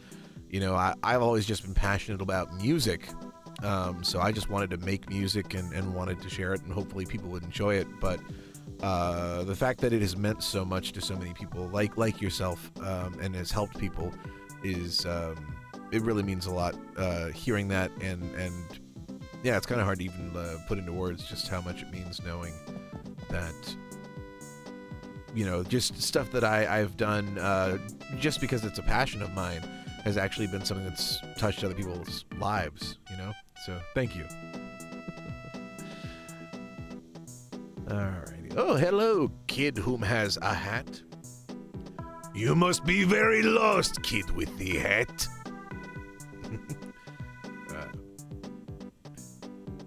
always just been passionate about music, so I just wanted to make music and wanted to share it, and hopefully people would enjoy it. But the fact that it has meant so much to so many people, like yourself, and has helped people, is it really means a lot. Hearing that and yeah, it's kind of hard to even put into words just how much it means, knowing that, just stuff that I've done just because it's a passion of mine has actually been something that's touched other people's lives, So, thank you. Alrighty. Oh, hello, kid whom has a hat. You must be very lost, kid with the hat.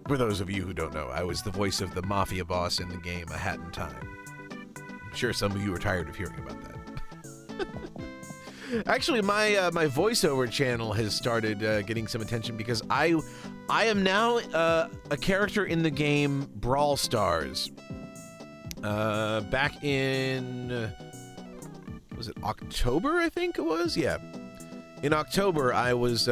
For those of you who don't know, I was the voice of the mafia boss in the game A Hat in Time. I'm sure some of you are tired of hearing about that. Actually, my voiceover channel has started getting some attention because I am now a character in the game Brawl Stars. Back in was it October? I think it was. Yeah, in October I was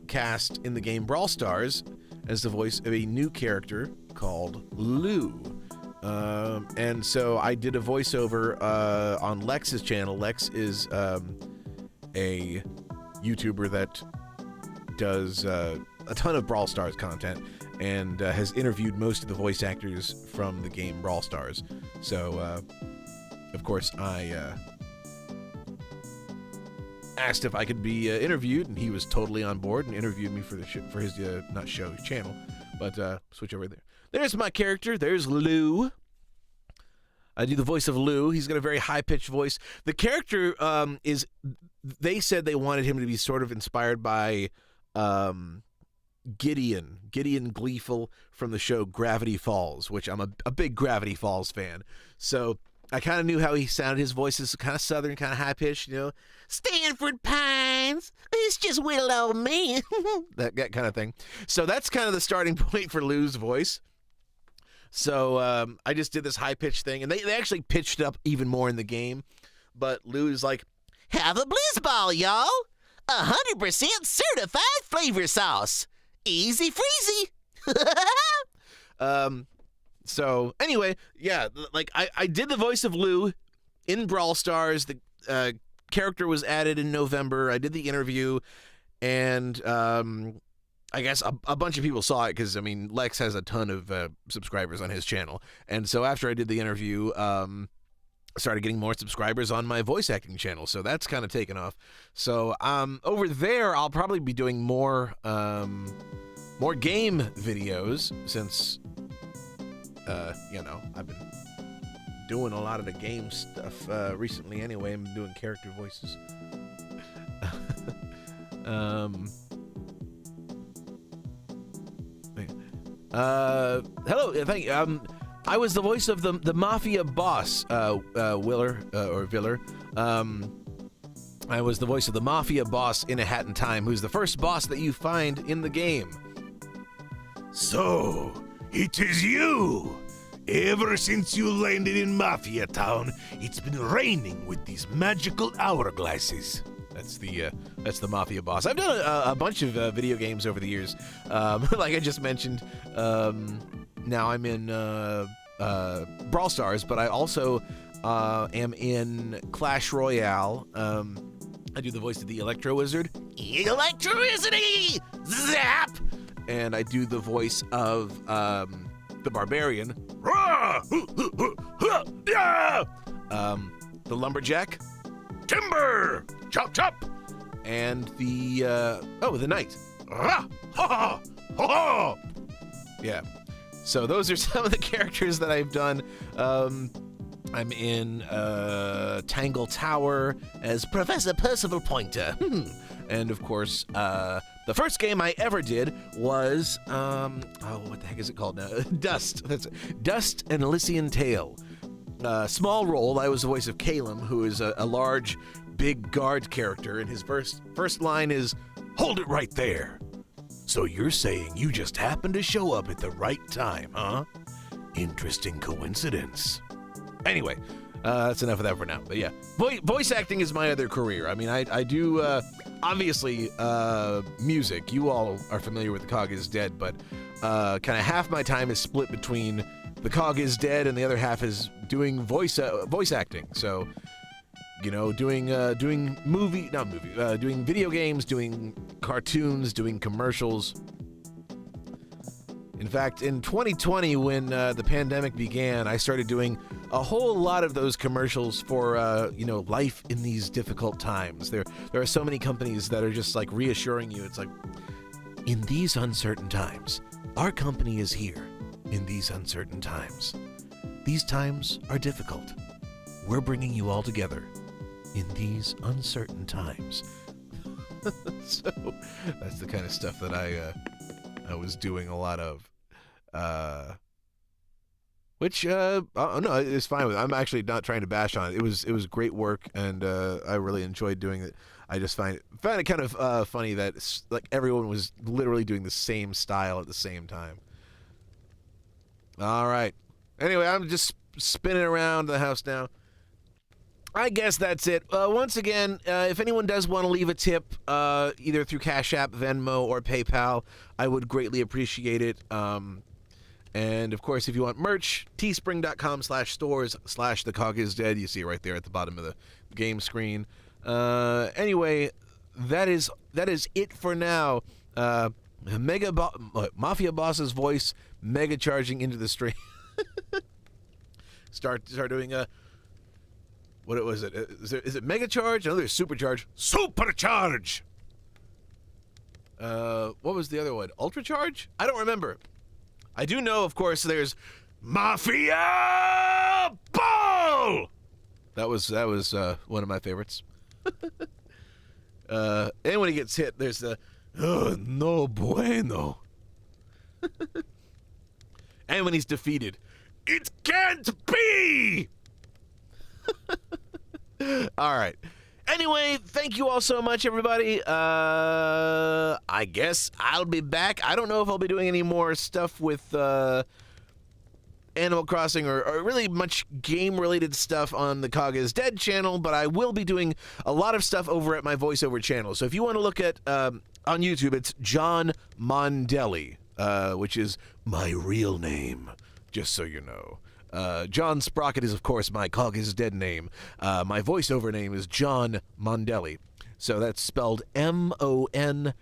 cast in the game Brawl Stars as the voice of a new character called Lou. And so I did a voiceover on Lex's channel. Lex is a YouTuber that does a ton of Brawl Stars content and has interviewed most of the voice actors from the game Brawl Stars. So, of course, I asked if I could be interviewed, and he was totally on board and interviewed me for the for his not show, channel, but switch over there. There's my character. There's Lou. I do the voice of Lou. He's got a very high-pitched voice. The character is. They said they wanted him to be sort of inspired by Gideon Gleeful from the show Gravity Falls, which I'm a big Gravity Falls fan. So I kind of knew how he sounded. His voice is kind of southern, kind of high-pitched, you know. Stanford Pines, it's just little old me. that kind of thing. So that's kind of the starting point for Lou's voice. So I just did this high-pitched thing, and they actually pitched it up even more in the game. But Lou's like, have a blizz ball, y'all. 100% certified flavor sauce. Easy freezy. So anyway, yeah, like I did the voice of Lou in Brawl Stars. The character was added in November. I did the interview, and I guess a bunch of people saw it because, I mean, Lex has a ton of subscribers on his channel. And so after I did the interview, I started getting more subscribers on my voice acting channel. So that's kind of taken off. So over there, I'll probably be doing more game videos since, you know, I've been doing a lot of the game stuff recently anyway. I'm doing character voices. Hello, thank you. I was the voice of the mafia boss, Willer, or Viller. I was the voice of the mafia boss in A Hat in Time, who's the first boss that you find in the game. So, it is you! Ever since you landed in Mafia Town, it's been raining with these magical hourglasses. That's the mafia boss. I've done a bunch of video games over the years. Like I just mentioned, now I'm in Brawl Stars, but I also am in Clash Royale. I do the voice of the Electro Wizard. Electro Wizardy! Zap! And I do the voice of the Barbarian. The Lumberjack. Timber! Chop, chop! And the Knight. Yeah. So those are some of the characters that I've done. I'm in Tangle Tower as Professor Percival Pointer. And of course, the first game I ever did was, what the heck is it called now? Dust. That's it. Dust and Elysian Tale. Small role. I was the voice of Calum, who is a large, big guard character, and his first line is, "Hold it right there." So you're saying you just happened to show up at the right time, huh? Interesting coincidence. Anyway, that's enough of that for now. But yeah, voice acting is my other career. I mean, I do, obviously, music. You all are familiar with The Cog is Dead, but kind of half my time is split between The Cog is Dead and the other half is doing voice acting. So, you know, doing video games, doing cartoons, doing commercials. In fact, in 2020, when the pandemic began, I started doing a whole lot of those commercials for, life in these difficult times. There are so many companies that are just like reassuring you. It's like, in these uncertain times, our company is here. In these uncertain times. These times are difficult. We're bringing you all together in these uncertain times. So that's the kind of stuff that I was doing a lot of. Which no, it's fine with it. I'm actually not trying to bash on it. It was great work, and I really enjoyed doing it. I just find it kind of funny that like everyone was literally doing the same style at the same time. All right. Anyway, I'm just spinning around the house now. I guess that's it. Once again, if anyone does want to leave a tip, either through Cash App, Venmo, or PayPal, I would greatly appreciate it. And, of course, if you want merch, teespring.com/stores/The Cog is Dead. You see it right there at the bottom of the game screen. Anyway, that is it for now. Mafia Boss's voice mega charging into the stream. Start doing a... What was it? Is it Mega Charge? No, there's Supercharge. Supercharge! What was the other one? Ultra Charge? I don't remember. I do know, of course, there's Mafia Ball! That was one of my favorites. And when he gets hit, there's the Oh, no bueno. And when he's defeated, It can't be! all right. Anyway, thank you all so much, everybody. I guess I'll be back. I don't know if I'll be doing any more stuff with Animal Crossing or really much game-related stuff on the Cog is Dead channel, but I will be doing a lot of stuff over at my voiceover channel. So if you want to look at, on YouTube, it's John Mondelli, which is my real name, just so you know. John Sprocket is, of course, my Cog is Dead name. My voiceover name is John Mondelli. So that's spelled Mondelli.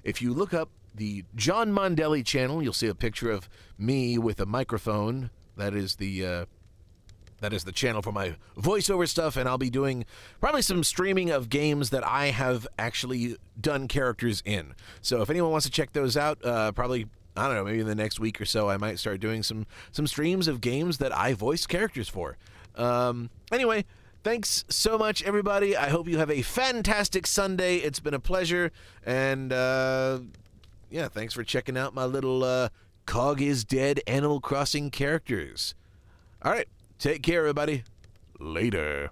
If you look up the John Mondelli channel, you'll see a picture of me with a microphone. That is the channel for my voiceover stuff, and I'll be doing probably some streaming of games that I have actually done characters in. So if anyone wants to check those out, probably, I don't know, maybe in the next week or so, I might start doing some streams of games that I voice characters for. Anyway, thanks so much, everybody. I hope you have a fantastic Sunday. It's been a pleasure, and yeah, thanks for checking out my little Cog is Dead Animal Crossing characters. All right, take care, everybody. Later.